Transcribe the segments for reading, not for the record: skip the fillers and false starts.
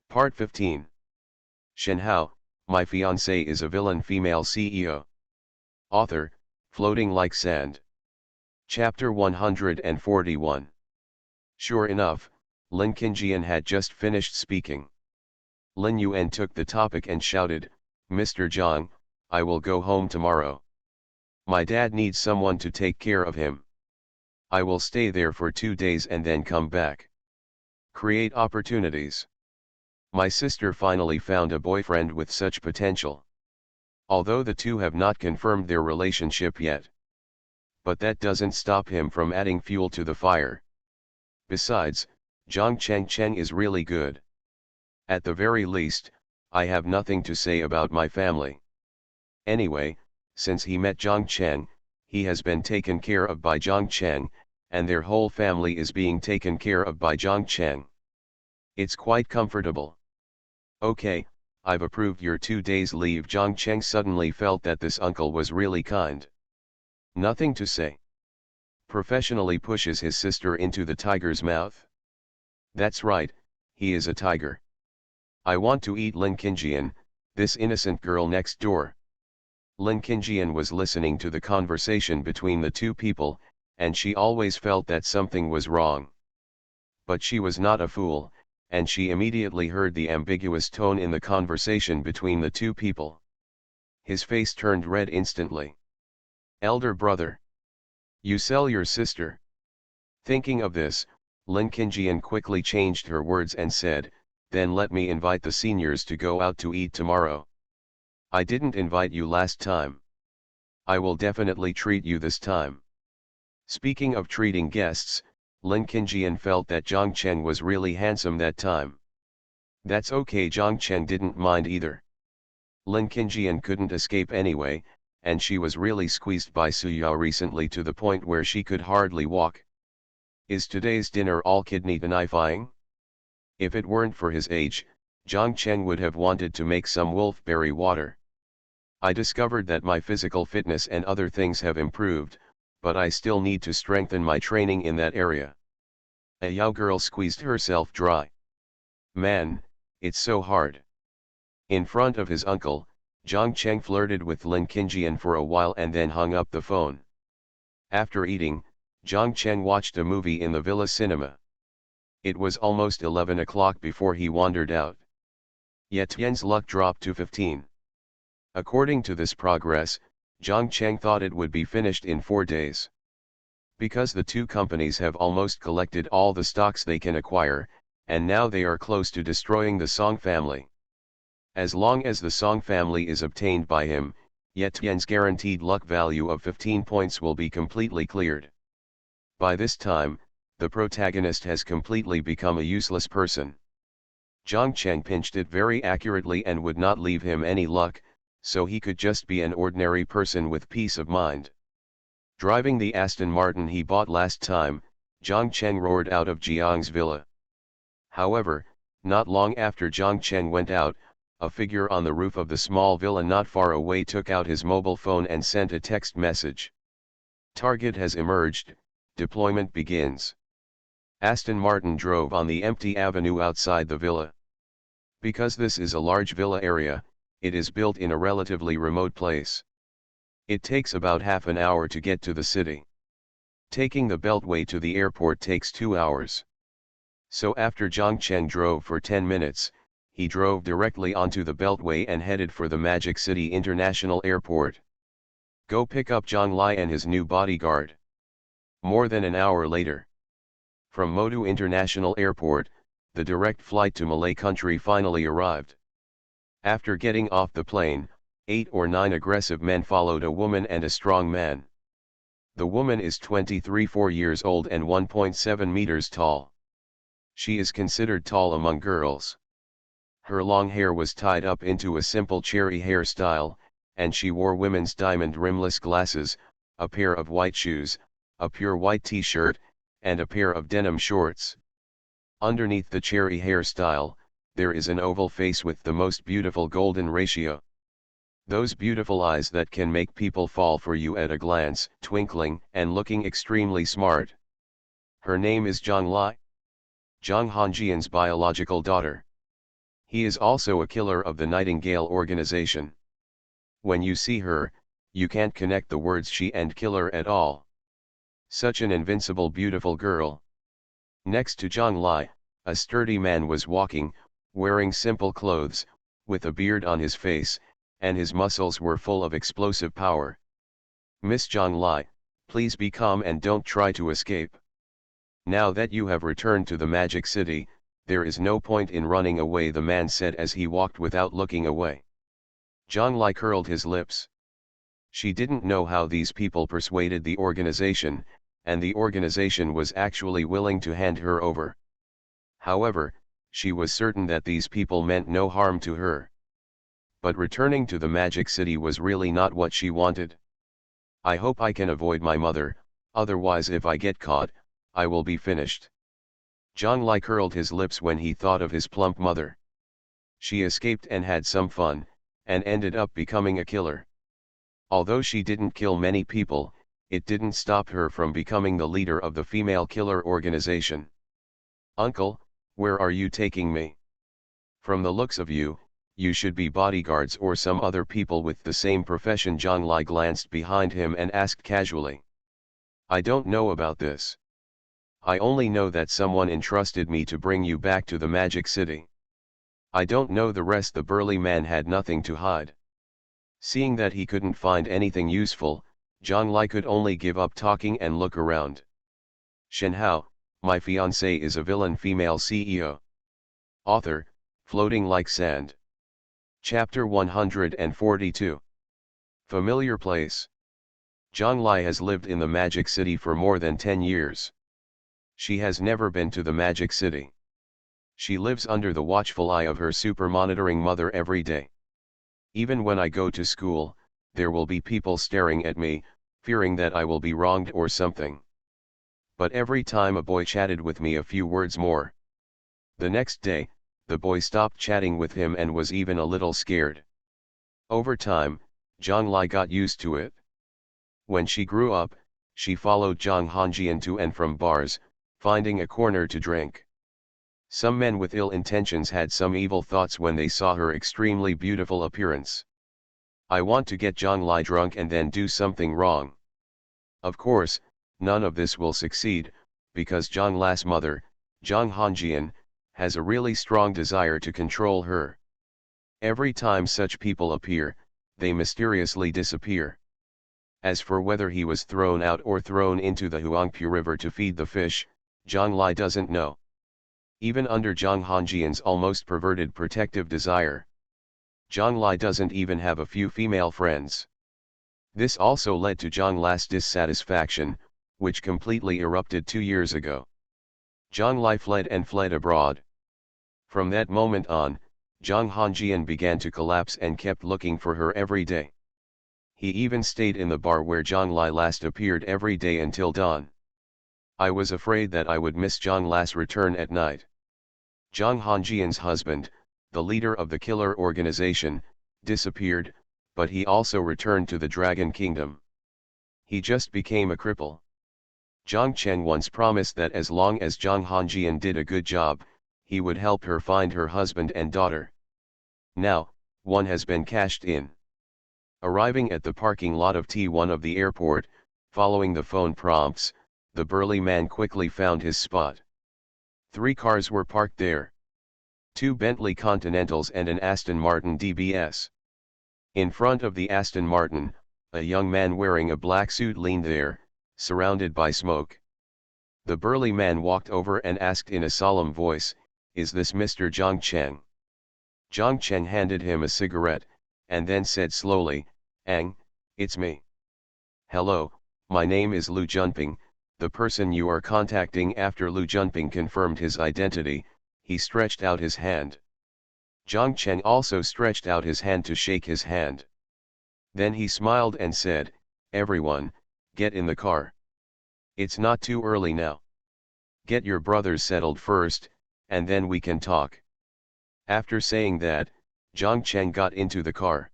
Part 15. Shenhao, My Fiancée is a Villain Female CEO. Author, Floating Like Sand. Chapter 141. Sure enough, Lin Qingjian had just finished speaking. Lin Yuan took the topic and shouted, "Mr. Zhang, I will go home tomorrow. My dad needs someone to take care of him. I will stay there for 2 days and then come back. Create opportunities. My sister finally found a boyfriend with such potential. Although the two have not confirmed their relationship yet. But that doesn't stop him from adding fuel to the fire. Besides, Zhang Chengcheng is really good. At the very least, I have nothing to say about my family. Anyway, since he met Zhang Cheng, he has been taken care of by Zhang Cheng, and their whole family is being taken care of by Zhang Cheng. It's quite comfortable. Okay, I've approved your 2 days leave." Zhang Cheng suddenly felt that this uncle was really kind. Nothing to say. Professionally pushes his sister into the tiger's mouth. That's right, he is a tiger. I want to eat Lin Qingjian, this innocent girl next door. Lin Qingjian was listening to the conversation between the two people, and she always felt that something was wrong. But she was not a fool, and she immediately heard the ambiguous tone in the conversation between the two people. His face turned red instantly. Elder brother. You sell your sister. Thinking of this, Lin Qingjian quickly changed her words and said, then let me invite the seniors to go out to eat tomorrow. I didn't invite you last time. I will definitely treat you this time. Speaking of treating guests, Lin Qingjian felt that Zhang Cheng was really handsome that time. That's okay, Zhang Cheng didn't mind either. Lin Qingjian couldn't escape anyway, and she was really squeezed by Su Yao recently to the point where she could hardly walk. Is today's dinner all kidney tonifying? If it weren't for his age, Zhang Cheng would have wanted to make some wolfberry water. I discovered that my physical fitness and other things have improved, but I still need to strengthen my training in that area. A Yao girl squeezed herself dry. Man, it's so hard. In front of his uncle, Zhang Cheng flirted with Lin Qingjian for a while and then hung up the phone. After eating, Zhang Cheng watched a movie in the villa cinema. It was almost 11 o'clock before he wandered out. Yet Tian's luck dropped to 15. According to this progress, Zhang Cheng thought it would be finished in 4 days. Because the two companies have almost collected all the stocks they can acquire, and now they are close to destroying the Song family. As long as the Song family is obtained by him, yet Tian's guaranteed luck value of 15 points will be completely cleared. By this time, the protagonist has completely become a useless person. Zhang Cheng pinched it very accurately and would not leave him any luck, so he could just be an ordinary person with peace of mind. Driving the Aston Martin he bought last time, Zhang Cheng roared out of Jiang's villa. However, not long after Zhang Cheng went out, a figure on the roof of the small villa not far away took out his mobile phone and sent a text message. Target has emerged, deployment begins. Aston Martin drove on the empty avenue outside the villa. Because this is a large villa area, it is built in a relatively remote place. It takes about half an hour to get to the city. Taking the beltway to the airport takes 2 hours. So after Zhang Cheng drove for 10 minutes, he drove directly onto the beltway and headed for the Magic City International Airport. Go pick up Zhang Lai and his new bodyguard. More than an hour later. From Modu International Airport, the direct flight to Malay country finally arrived. After getting off the plane, 8 or 9 aggressive men followed a woman and a strong man. The woman is 23-4 years old and 1.7 meters tall. She is considered tall among girls. Her long hair was tied up into a simple cherry hairstyle, and she wore women's diamond rimless glasses, a pair of white shoes, a pure white t-shirt, and a pair of denim shorts. Underneath the cherry hairstyle, there is an oval face with the most beautiful golden ratio. Those beautiful eyes that can make people fall for you at a glance, twinkling and looking extremely smart. Her name is Zhang Lai. Zhang Hanjian's biological daughter. He is also a killer of the Nightingale organization. When you see her, you can't connect the words she and killer at all. Such an invincible beautiful girl. Next to Zhang Lai, a sturdy man was walking, wearing simple clothes, with a beard on his face, and his muscles were full of explosive power. Miss Zhang Lai, please be calm and don't try to escape. Now that you have returned to the Magic City, there is no point in running away, the man said as he walked without looking away. Zhang Lai curled his lips. She didn't know how these people persuaded the organization, and the organization was actually willing to hand her over. However, she was certain that these people meant no harm to her. But returning to the Magic City was really not what she wanted. I hope I can avoid my mother, otherwise if I get caught, I will be finished. Zhang Lai curled his lips when he thought of his plump mother. She escaped and had some fun, and ended up becoming a killer. Although she didn't kill many people, it didn't stop her from becoming the leader of the female killer organization. Uncle, where are you taking me? From the looks of you, you should be bodyguards or some other people with the same profession. Zhang Lai glanced behind him and asked casually. I don't know about this. I only know that someone entrusted me to bring you back to the Magic City. I don't know the rest. The burly man had nothing to hide. Seeing that he couldn't find anything useful, Zhang Lai could only give up talking and look around. Shenhao, my fiancée is a villain female CEO. Author, Floating Like Sand. Chapter 142. Familiar place. Zhang Lai has lived in the Magic City for more than 10 years. She has never been to the Magic City. She lives under the watchful eye of her super monitoring mother every day. Even when I go to school, there will be people staring at me, fearing that I will be wronged or something. But every time a boy chatted with me a few words more. The next day, the boy stopped chatting with him and was even a little scared. Over time, Zhang Lai got used to it. When she grew up, she followed Zhang Hanjian to and from bars, finding a corner to drink. Some men with ill intentions had some evil thoughts when they saw her extremely beautiful appearance. I want to get Zhang Lai drunk and then do something wrong. Of course, none of this will succeed, because Zhang Lai's mother, Zhang Hanjian, has a really strong desire to control her. Every time such people appear, they mysteriously disappear. As for whether he was thrown out or thrown into the Huangpu River to feed the fish, Zhang Lai doesn't know. Even under Zhang Hanjian's almost perverted protective desire, Zhang Lai doesn't even have a few female friends. This also led to Zhang Lai's dissatisfaction, which completely erupted 2 years ago. Zhang Lai fled and fled abroad. From that moment on, Zhang Hanjian began to collapse and kept looking for her every day. He even stayed in the bar where Zhang Lai last appeared every day until dawn. I was afraid that I would miss Zhang Lai's return at night. Zhang Hanjian's husband, the leader of the killer organization, disappeared, but he also returned to the Dragon Kingdom. He just became a cripple. Zhang Cheng once promised that as long as Zhang Hanjian did a good job, he would help her find her husband and daughter. Now, one has been cashed in. Arriving at the parking lot of T1 of the airport, following the phone prompts, the burly man quickly found his spot. 3 cars were parked there. 2 Bentley Continentals and an Aston Martin DBS. In front of the Aston Martin, a young man wearing a black suit leaned there, surrounded by smoke. The burly man walked over and asked in a solemn voice, "Is this Mr. Zhang Cheng?" Zhang Cheng handed him a cigarette, and then said slowly, "Ang, it's me. Hello, my name is Lu Junping, the person you are contacting." After Lu Junping confirmed his identity, he stretched out his hand. Zhang Cheng also stretched out his hand to shake his hand. Then he smiled and said, "Everyone, get in the car. It's not too early now. Get your brothers settled first, and then we can talk." After saying that, Zhang Cheng got into the car.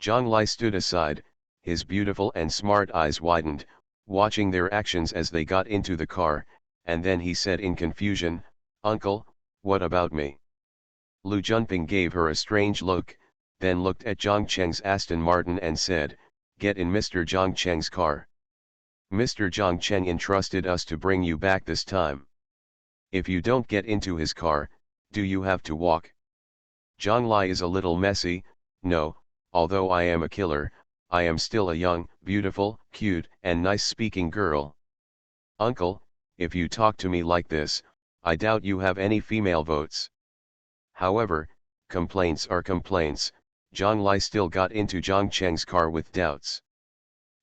Zhang Lai stood aside, his beautiful and smart eyes widened, watching their actions as they got into the car, and then he said in confusion, "Uncle, what about me? Lu Junping gave her a strange look, then looked at Zhang Cheng's Aston Martin and said, "Get in Mr. Zhang Cheng's car. Mr. Zhang Cheng entrusted us to bring you back this time. If you don't get into his car, do you have to walk?" Zhang Lai is a little messy. "No, although I am a killer, I am still a young, beautiful, cute, and nice-speaking girl. Uncle, if you talk to me like this, I doubt you have any female votes." However, complaints are complaints. Zhang Lai still got into Zhang Cheng's car with doubts.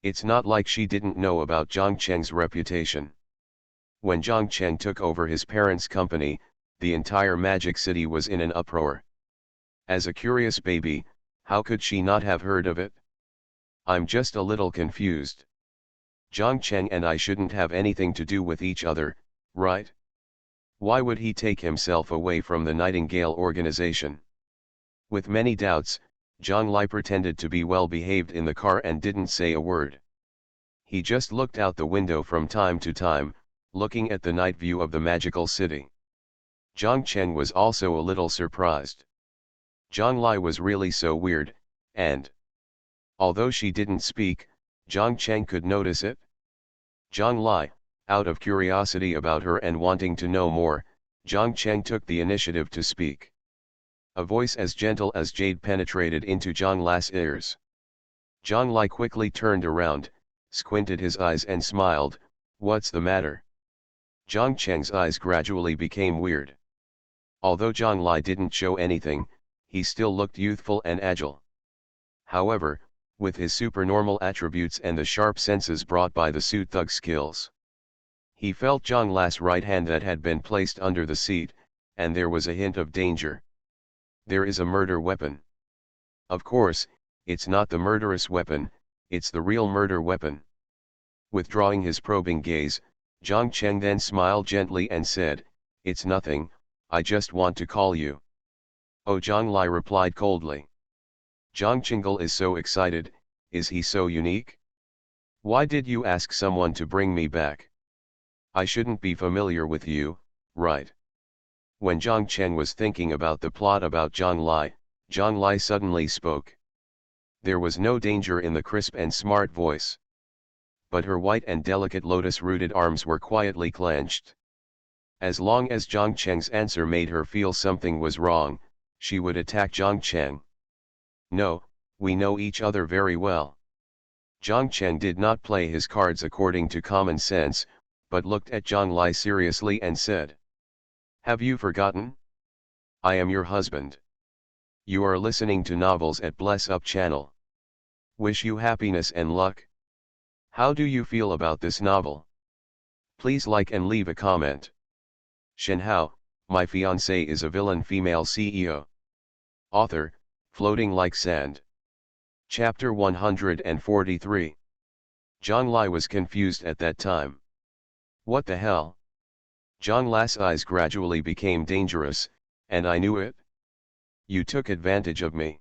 It's not like she didn't know about Zhang Cheng's reputation. When Zhang Cheng took over his parents' company, the entire Magic City was in an uproar. As a curious baby, how could she not have heard of it? "I'm just a little confused. Zhang Cheng and I shouldn't have anything to do with each other, right? Why would he take himself away from the Nightingale organization?" With many doubts, Zhang Lai pretended to be well behaved in the car and didn't say a word. He just looked out the window from time to time, looking at the night view of the magical city. Zhang Cheng was also a little surprised. Zhang Lai was really so weird, and although she didn't speak, Zhang Cheng could notice it. Zhang Lai, out of curiosity about her and wanting to know more, Zhang Cheng took the initiative to speak. A voice as gentle as jade penetrated into Zhang Lai's ears. Zhang Lai quickly turned around, squinted his eyes and smiled. "What's the matter?" Zhang Cheng's eyes gradually became weird. Although Zhang Lai didn't show anything, he still looked youthful and agile. However, with his supernormal attributes and the sharp senses brought by the suit thug skills, he felt Zhang Lai's right hand that had been placed under the seat, and there was a hint of danger. There is a murder weapon. Of course, it's not the murderous weapon, it's the real murder weapon. Withdrawing his probing gaze, Zhang Cheng then smiled gently and said, "It's nothing, I just want to call you." "Oh," Zhang Lai replied coldly. "Zhang Chengle is so excited, is he so unique? Why did you ask someone to bring me back? I shouldn't be familiar with you, right?" When Zhang Cheng was thinking about the plot about Zhang Lai suddenly spoke. There was no danger in the crisp and smart voice. But her white and delicate lotus-rooted arms were quietly clenched. As long as Zhang Cheng's answer made her feel something was wrong, she would attack Zhang Cheng. "No, we know each other very well." Zhang Cheng did not play his cards according to common sense, but looked at Zhang Lai seriously and said, "Have you forgotten? I am your husband. You are listening to novels at Bless Up channel. Wish you happiness and luck. How do you feel about this novel? Please like and leave a comment." Shenhao, My Fiancée is a Villain Female CEO. Author, Floating Like Sand. Chapter 143. Zhang Lai was confused at that time. What the hell? Zhang Lai's eyes gradually became dangerous, and I knew it. You took advantage of me.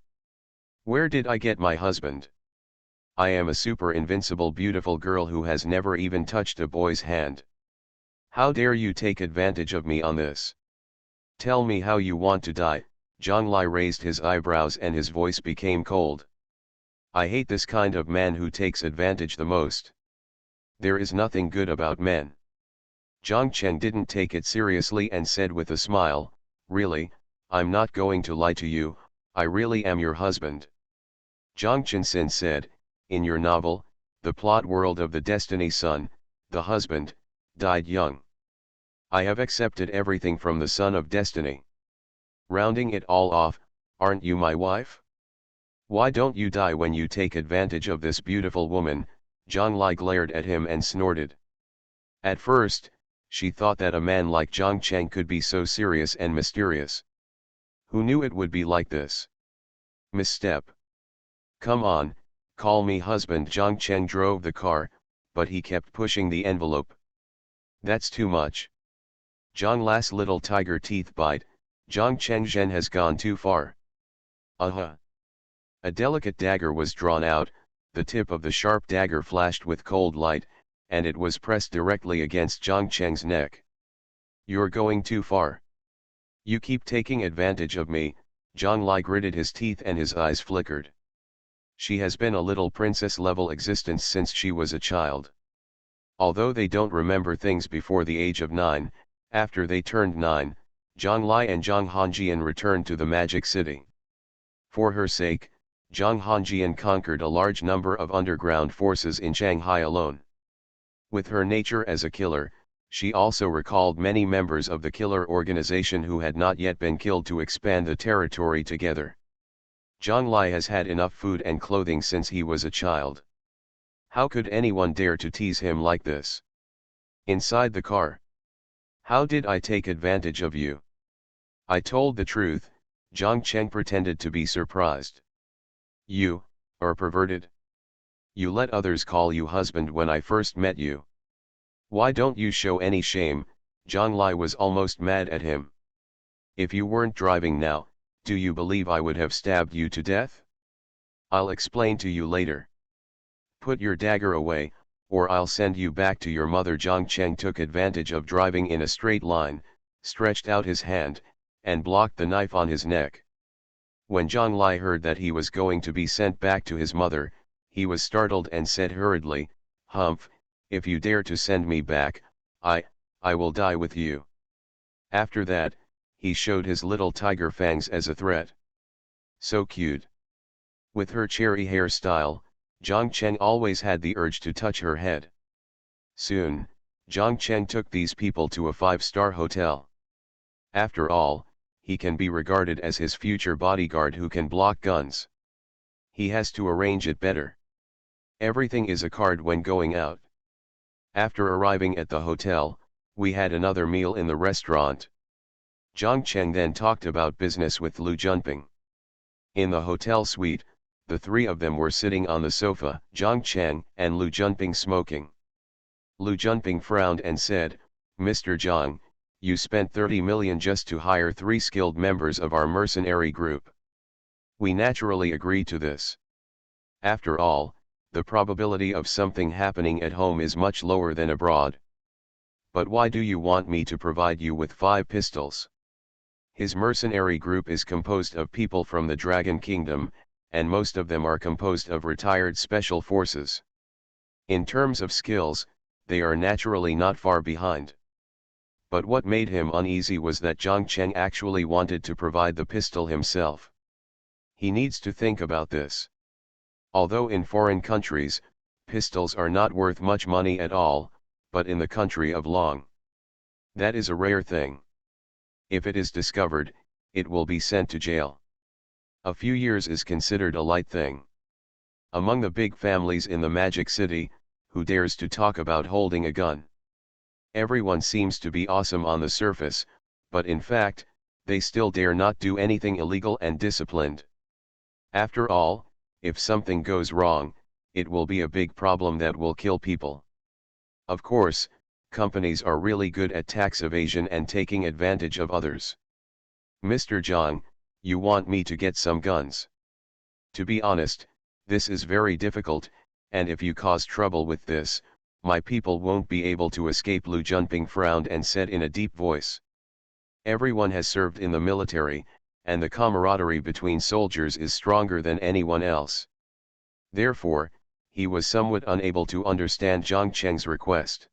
Where did I get my husband? I am a super invincible beautiful girl who has never even touched a boy's hand. How dare you take advantage of me on this? Tell me how you want to die." Zhang Lai raised his eyebrows and his voice became cold. "I hate this kind of man who takes advantage the most. There is nothing good about men." Zhang Cheng didn't take it seriously and said with a smile, "Really, I'm not going to lie to you, I really am your husband." Zhang Chensin said, "In your novel, The Plot World of the Destiny Son, the husband, died young. I have accepted everything from the Son of Destiny. Rounding it all off, aren't you my wife? Why don't you die when you take advantage of this beautiful woman?" Zhang Lai glared at him and snorted. At first, she thought that a man like Zhang Cheng could be so serious and mysterious. Who knew it would be like this? Misstep. "Come on, call me husband." Zhang Cheng drove the car, but he kept pushing the envelope. "That's too much. Zhang Lai's little tiger teeth bite. Zhang Cheng Zhen has gone too far." A delicate dagger was drawn out, the tip of the sharp dagger flashed with cold light, and it was pressed directly against Zhang Cheng's neck. "You're going too far. You keep taking advantage of me, Zhang Lai gritted his teeth and his eyes flickered. She has been a little princess-level existence since she was a child. Although they don't remember things before the age of 9, after they turned 9, Zhang Lai and Zhang Hongjian returned to the Magic City. For her sake, Zhang Hongjian conquered a large number of underground forces in Shanghai alone. With her nature as a killer, she also recalled many members of the killer organization who had not yet been killed to expand the territory together. Zhang Lai has had enough food and clothing since he was a child. How could anyone dare to tease him like this? Inside the car. How did I take advantage of you? I told the truth, Zhang Cheng pretended to be surprised. You are perverted. You let others call you husband when I first met you. Why don't you show any shame? Zhang Lai was almost mad at him. If you weren't driving now, do you believe I would have stabbed you to death? I'll explain to you later. Put your dagger away, or I'll send you back to your mother. Zhang Cheng took advantage of driving in a straight line, stretched out his hand, and blocked the knife on his neck. When Zhang Lai heard that he was going to be sent back to his mother, he was startled and said hurriedly, "Humph, if you dare to send me back, I will die with you." After that, he showed his little tiger fangs as a threat. So cute. With her cherry hairstyle, Zhang Cheng always had the urge to touch her head. Soon, Zhang Cheng took these people to a 5-star hotel. After all, he can be regarded as his future bodyguard who can block guns. He has to arrange it better. Everything is a card when going out. After arriving at the hotel, we had another meal in the restaurant. Zhang Cheng then talked about business with Lu Junping. In the hotel suite, the three of them were sitting on the sofa, Zhang Cheng and Lu Junping smoking. Lu Junping frowned and said, "Mr. Zhang, you spent 30 million just to hire 3 skilled members of our mercenary group. We naturally agree to this. After all, the probability of something happening at home is much lower than abroad. But why do you want me to provide you with 5 pistols? His mercenary group is composed of people from the Dragon Kingdom, and most of them are composed of retired special forces. In terms of skills, they are naturally not far behind. But what made him uneasy was that Zhang Cheng actually wanted to provide the pistol himself. He needs to think about this. Although in foreign countries, pistols are not worth much money at all, but in the country of Long, that is a rare thing. If it is discovered, it will be sent to jail. A few years is considered a light thing. Among the big families in the Magic City, who dares to talk about holding a gun? Everyone seems to be awesome on the surface, but in fact, they still dare not do anything illegal and disciplined. After all, if something goes wrong, it will be a big problem that will kill people. Of course, companies are really good at tax evasion and taking advantage of others. Mr. Zhang, you want me to get some guns? To be honest, this is very difficult, and if you cause trouble with this, my people won't be able to escape. Lu Junping frowned and said in a deep voice. Everyone has served in the military, and the camaraderie between soldiers is stronger than anyone else. Therefore, he was somewhat unable to understand Zhang Cheng's request.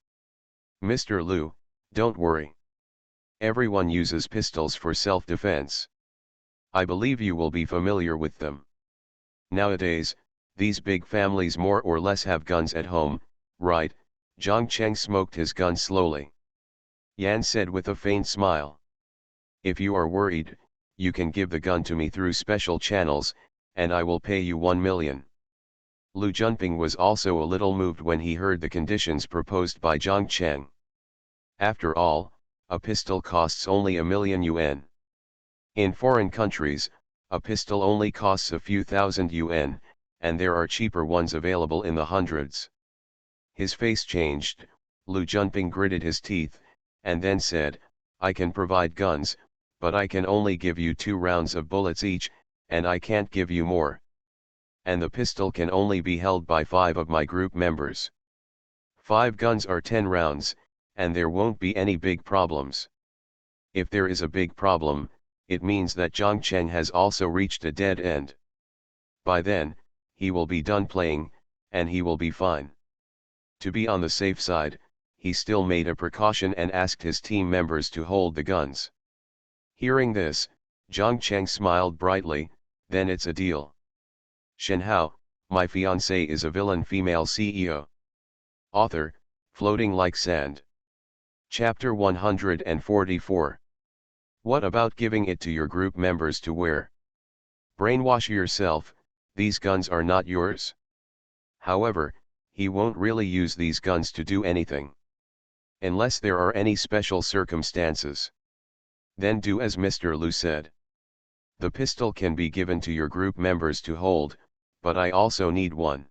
Mr. Lu, don't worry. Everyone uses pistols for self-defense. I believe you will be familiar with them. Nowadays, these big families more or less have guns at home, right? Zhang Cheng smoked his gun slowly. Yan said with a faint smile. If you are worried, you can give the gun to me through special channels, and I will pay you 1 million. Lu Junping was also a little moved when he heard the conditions proposed by Zhang Cheng. After all, a pistol costs only 1 million yuan. In foreign countries, a pistol only costs a few thousand yuan, and there are cheaper ones available in the hundreds. His face changed. Lu Junping gritted his teeth, and then said, I can provide guns, but I can only give you 2 rounds of bullets each, and I can't give you more. And the pistol can only be held by 5 of my group members. 5 guns are 10 rounds, and there won't be any big problems. If there is a big problem, it means that Zhang Cheng has also reached a dead end. By then, he will be done playing, and he will be fine. To be on the safe side, he still made a precaution and asked his team members to hold the guns. Hearing this, Zhang Cheng smiled brightly, then it's a deal. Shenhao, my fiancée is a villain female CEO. Author, Floating Like Sand. Chapter 144. What about giving it to your group members to wear? Brainwash yourself, these guns are not yours. However, he won't really use these guns to do anything. Unless there are any special circumstances. Then do as Mr. Lu said. The pistol can be given to your group members to hold, but I also need one.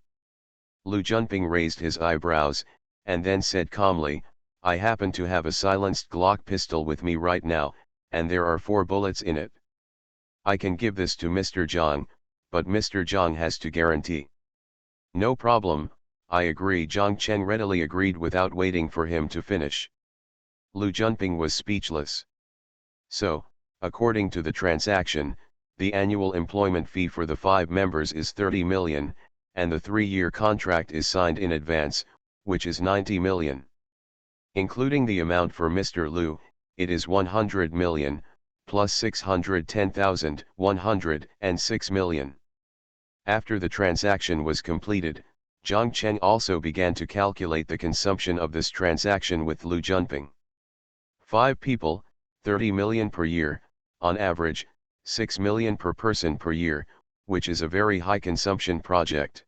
Lu Junping raised his eyebrows, and then said calmly, I happen to have a silenced Glock pistol with me right now, and there are 4 bullets in it. I can give this to Mr. Zhang, but Mr. Zhang has to guarantee. No problem, I agree. Zhang Cheng readily agreed without waiting for him to finish. Lu Junping was speechless. So, according to the transaction, the annual employment fee for the 5 members is 30 million, and the 3-year contract is signed in advance, which is 90 million. Including the amount for Mr. Lu, it is 100 million, plus 610,000, 106 million. After the transaction was completed, Zhang Cheng also began to calculate the consumption of this transaction with Lu Junping. 5 people, 30 million per year, on average, 6 million per person per year, which is a very high consumption project.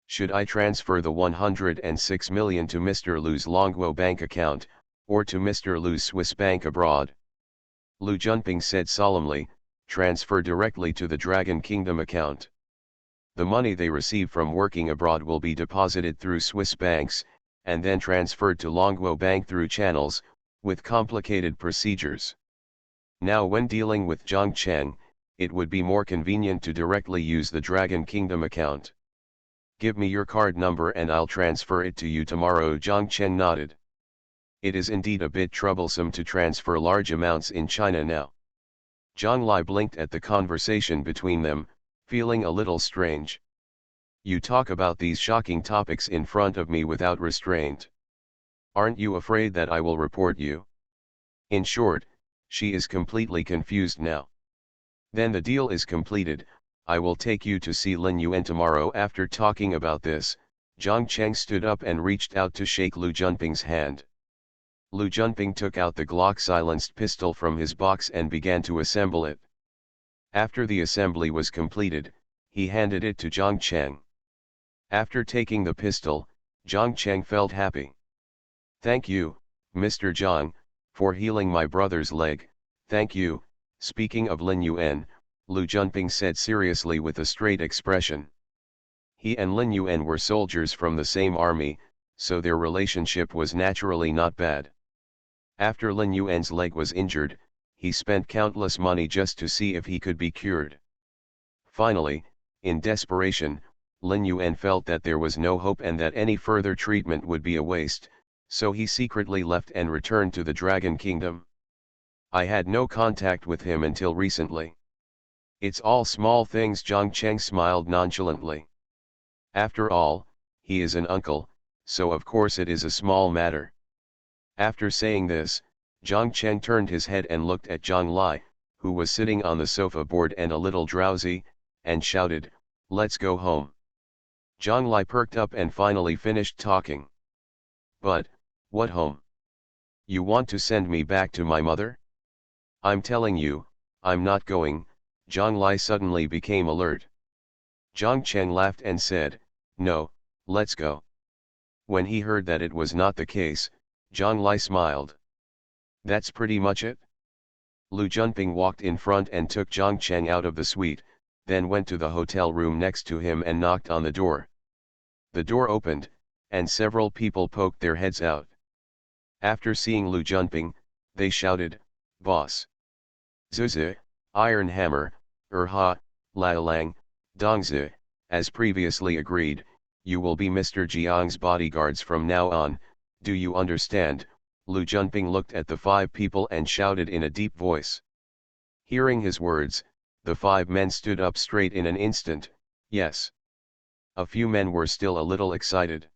Should I transfer the 106 million to Mr. Lu's Longguo bank account, or to Mr. Lu's Swiss bank abroad? Lu Junping said solemnly, transfer directly to the Dragon Kingdom account. The money they receive from working abroad will be deposited through Swiss banks, and then transferred to Longguo bank through channels, with complicated procedures. Now when dealing with Zhang Cheng, it would be more convenient to directly use the Dragon Kingdom account. Give me your card number and I'll transfer it to you tomorrow. Zhang Cheng nodded. It is indeed a bit troublesome to transfer large amounts in China now. Zhang Lai blinked at the conversation between them, feeling a little strange. You talk about these shocking topics in front of me without restraint. Aren't you afraid that I will report you? In short, she is completely confused now. Then the deal is completed, I will take you to see Lin Yuan tomorrow. After talking about this, Zhang Cheng stood up and reached out to shake Lu Junping's hand. Lu Junping took out the Glock silenced pistol from his box and began to assemble it. After the assembly was completed, he handed it to Zhang Cheng. After taking the pistol, Zhang Cheng felt happy. Thank you, Mr. Zhang, for healing my brother's leg, thank you. Speaking of Lin Yuan, Lu Junping said seriously with a straight expression. He and Lin Yuan were soldiers from the same army, so their relationship was naturally not bad. After Lin Yuan's leg was injured, he spent countless money just to see if he could be cured. Finally, in desperation, Lin Yuan felt that there was no hope and that any further treatment would be a waste, so he secretly left and returned to the Dragon Kingdom. I had no contact with him until recently. It's all small things. Zhang Cheng smiled nonchalantly. After all, he is an uncle, so of course it is a small matter. After saying this, Zhang Cheng turned his head and looked at Zhang Lai, who was sitting on the sofa bored and a little drowsy, and shouted, "Let's go home." Zhang Lai perked up and finally finished talking. "But, what home? You want to send me back to my mother? I'm telling you, I'm not going." Zhang Lai suddenly became alert. Zhang Cheng laughed and said, "No, let's go." When he heard that it was not the case, Zhang Lai smiled. "That's pretty much it?" Lu Junping walked in front and took Zhang Cheng out of the suite, then went to the hotel room next to him and knocked on the door. The door opened, and several people poked their heads out. After seeing Lu Junping, they shouted, "Boss! Zuzi, Iron Hammer, Ha, Laolang, Dongzi, as previously agreed, you will be Mr. Jiang's bodyguards from now on, do you understand?" Lu Junping looked at the 5 people and shouted in a deep voice. Hearing his words, the 5 men stood up straight in an instant. Yes. A few men were still a little excited.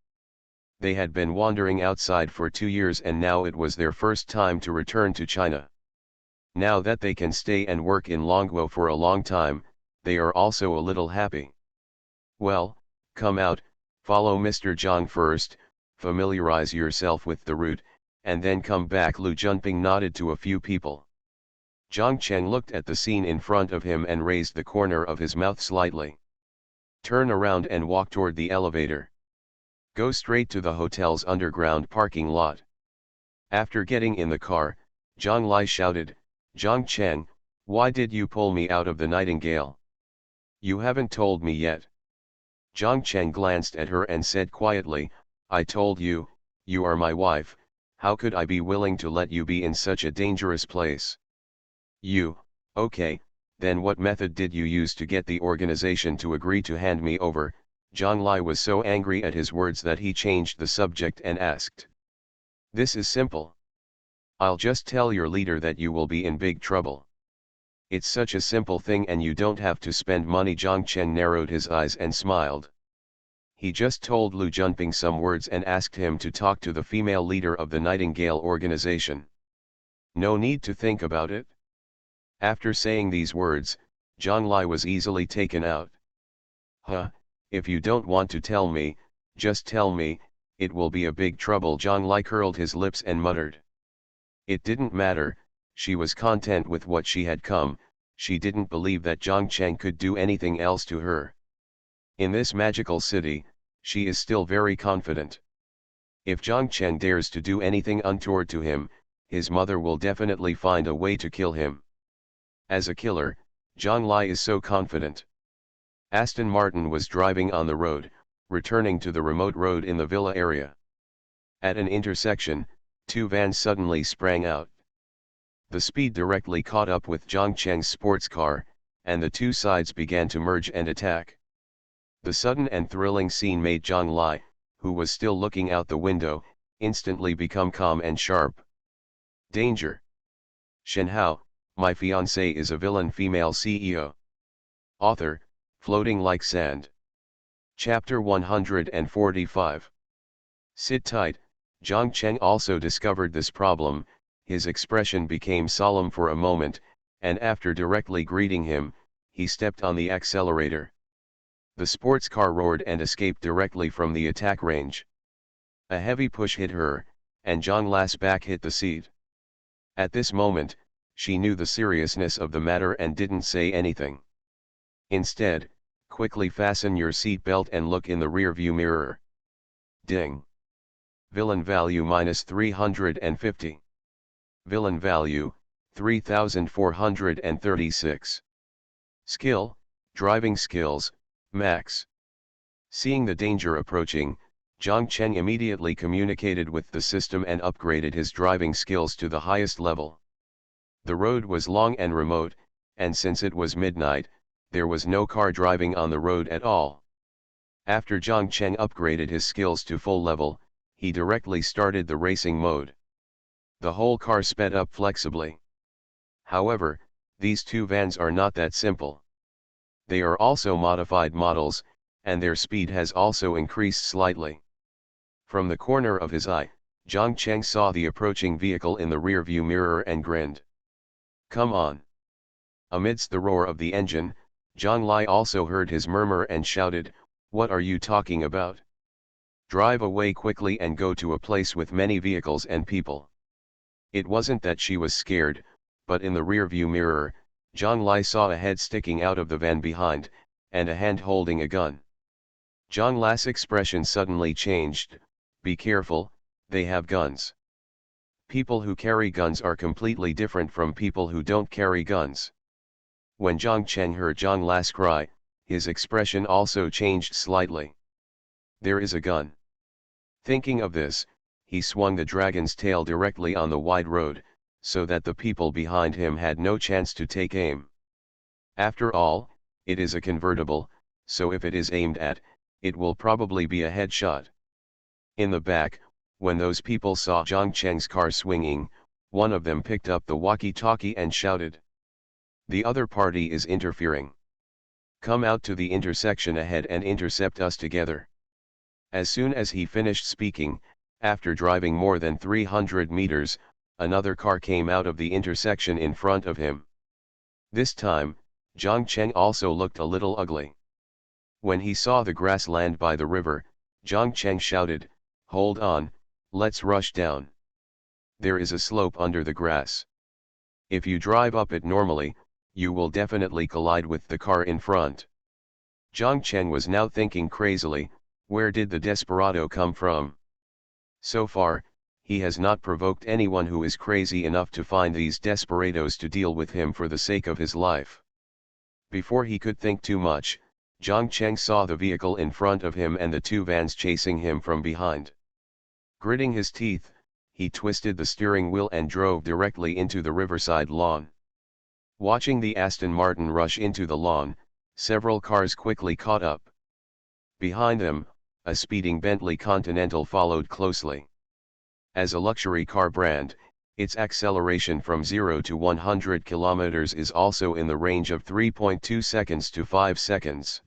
They had been wandering outside for 2 years and now it was their first time to return to China. Now that they can stay and work in Longguo for a long time, they are also a little happy. Well, come out, follow Mr. Zhang first, familiarize yourself with the route, and then come back. Lu Junping nodded to a few people. Zhang Cheng looked at the scene in front of him and raised the corner of his mouth slightly. Turn around and walk toward the elevator. Go straight to the hotel's underground parking lot. After getting in the car, Zhang Lai shouted, Zhang Cheng, why did you pull me out of the Nightingale? You haven't told me yet. Zhang Cheng glanced at her and said quietly, I told you, you are my wife, how could I be willing to let you be in such a dangerous place? You, okay, then what method did you use to get the organization to agree to hand me over? Zhang Lai was so angry at his words that he changed the subject and asked. This is simple. I'll just tell your leader that you will be in big trouble. It's such a simple thing and you don't have to spend money. Zhang Cheng narrowed his eyes and smiled. He just told Lu Junping some words and asked him to talk to the female leader of the Nightingale organization. No need to think about it. After saying these words, Zhang Lai was easily taken out. Huh, if you don't want to tell me, just tell me, it will be a big trouble. Zhang Lai curled his lips and muttered. It didn't matter, she was content with what she had come, she didn't believe that Zhang Cheng could do anything else to her. In this magical city, she is still very confident. If Zhang Cheng dares to do anything untoward to him, his mother will definitely find a way to kill him. As a killer, Zhang Lai is so confident. Aston Martin was driving on the road, returning to the remote road in the villa area. At an intersection, 2 vans suddenly sprang out. The speed directly caught up with Zhang Cheng's sports car, and the 2 sides began to merge and attack. The sudden and thrilling scene made Zhang Lai, who was still looking out the window, instantly become calm and sharp. Danger! Shenhao, my fiancée is a villain female CEO. Author, Floating Like Sand. Chapter 145. Sit tight. Zhang Cheng also discovered this problem, his expression became solemn for a moment, and after directly greeting him, he stepped on the accelerator. The sports car roared and escaped directly from the attack range. A heavy push hit her, and Zhang Lai's back hit the seat. At this moment, she knew the seriousness of the matter and didn't say anything. Instead, quickly fasten your seat belt and look in the rearview mirror. Ding. Villain value -350. Villain value, 3436. Skill, driving skills, max. Seeing the danger approaching, Zhang Cheng immediately communicated with the system and upgraded his driving skills to the highest level. The road was long and remote, and since it was midnight, there was no car driving on the road at all. After Zhang Cheng upgraded his skills to full level, he directly started the racing mode. The whole car sped up flexibly. However, these 2 vans are not that simple. They are also modified models, and their speed has also increased slightly. From the corner of his eye, Zhang Cheng saw the approaching vehicle in the rearview mirror and grinned. Come on. Amidst the roar of the engine, Zhang Lai also heard his murmur and shouted, what are you talking about? Drive away quickly and go to a place with many vehicles and people. It wasn't that she was scared, but in the rearview mirror, Zhang Lai saw a head sticking out of the van behind, and a hand holding a gun. Zhang Lai's expression suddenly changed, be careful, they have guns. People who carry guns are completely different from people who don't carry guns. When Zhang Cheng heard Zhang Lai's cry, his expression also changed slightly. There is a gun. Thinking of this, he swung the dragon's tail directly on the wide road, so that the people behind him had no chance to take aim. After all, it is a convertible, so if it is aimed at, it will probably be a headshot. In the back, When those people saw Zhang Cheng's car swinging, one of them picked up the walkie-talkie and shouted, "The other party is interfering. Come out to the intersection ahead and intercept us together." As soon as he finished speaking, after driving more than 300 meters, another car came out of the intersection in front of him. This time, Zhang Cheng also looked a little ugly. When he saw the grassland by the river, Zhang Cheng shouted, "Hold on, let's rush down. There is a slope under the grass. If you drive up it normally, you will definitely collide with the car in front." Zhang Cheng was now thinking crazily, where did the desperado come from? So far, he has not provoked anyone who is crazy enough to find these desperados to deal with him for the sake of his life. Before he could think too much, Zhang Cheng saw the vehicle in front of him and the two vans chasing him from behind. Gritting his teeth, he twisted the steering wheel and drove directly into the riverside lawn. Watching the Aston Martin rush into the lawn, several cars quickly caught up. Behind them, a speeding Bentley Continental followed closely. As a luxury car brand, its acceleration from 0 to 100 km is also in the range of 3.2 seconds to 5 seconds.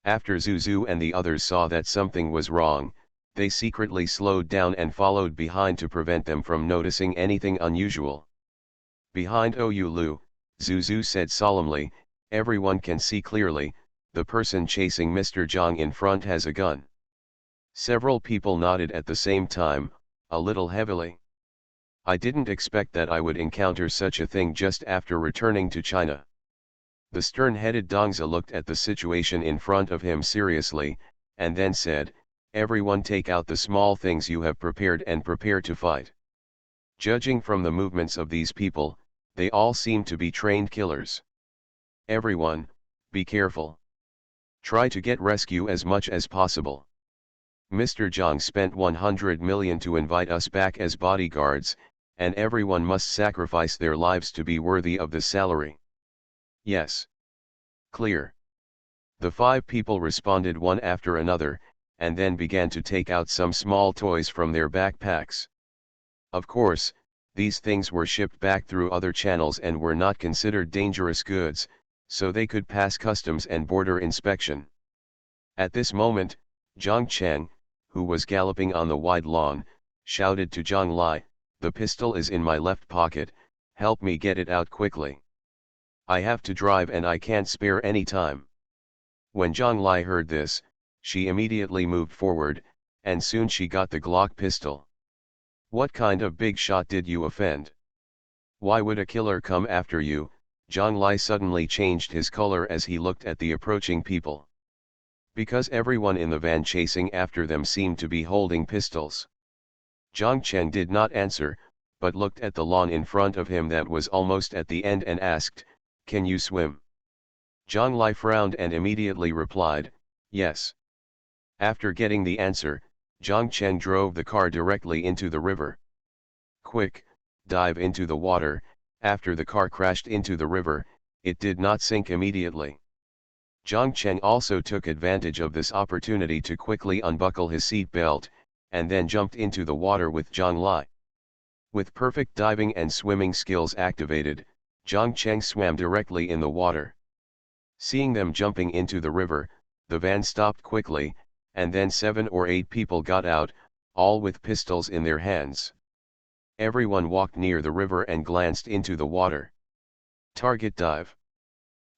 After Zuzu and the others saw that something was wrong, they secretly slowed down and followed behind to prevent them from noticing anything unusual. Behind Oulu, Zuzu said solemnly, "Everyone can see clearly, the person chasing Mr. Zhang in front has a gun." Several people nodded at the same time, a little heavily. "I didn't expect that I would encounter such a thing just after returning to China." The stern-headed Dongza looked at the situation in front of him seriously, and then said, "Everyone take out the small things you have prepared and prepare to fight." Judging from the movements of these people, they all seem to be trained killers. "Everyone, be careful. Try to get rescue as much as possible. Mr. Zhang spent 100 million to invite us back as bodyguards, and everyone must sacrifice their lives to be worthy of the salary." "Yes. Clear." The 5 people responded one after another, and then began to take out some small toys from their backpacks. Of course, these things were shipped back through other channels and were not considered dangerous goods, so they could pass customs and border inspection. At this moment, Zhang Cheng, who was galloping on the wide lawn, shouted to Zhang Lai, "The pistol is in my left pocket, help me get it out quickly. I have to drive and I can't spare any time." When Zhang Lai heard this, she immediately moved forward, and soon she got the Glock pistol. "What kind of big shot did you offend? Why would a killer come after you?" Zhang Lai suddenly changed his color as he looked at the approaching people. Because everyone in the van chasing after them seemed to be holding pistols. Zhang Cheng did not answer, but looked at the lawn in front of him that was almost at the end and asked, "Can you swim?" Zhang Lai frowned and immediately replied, "Yes." After getting the answer, Zhang Cheng drove the car directly into the river. "Quick, dive into the water." After the car crashed into the river, it did not sink immediately. Zhang Cheng also took advantage of this opportunity to quickly unbuckle his seat belt, and then jumped into the water with Zhang Lai. With perfect diving and swimming skills activated, Zhang Cheng swam directly in the water. Seeing them jumping into the river, the van stopped quickly, and then 7 or 8 people got out, all with pistols in their hands. Everyone walked near the river and glanced into the water. Target dive.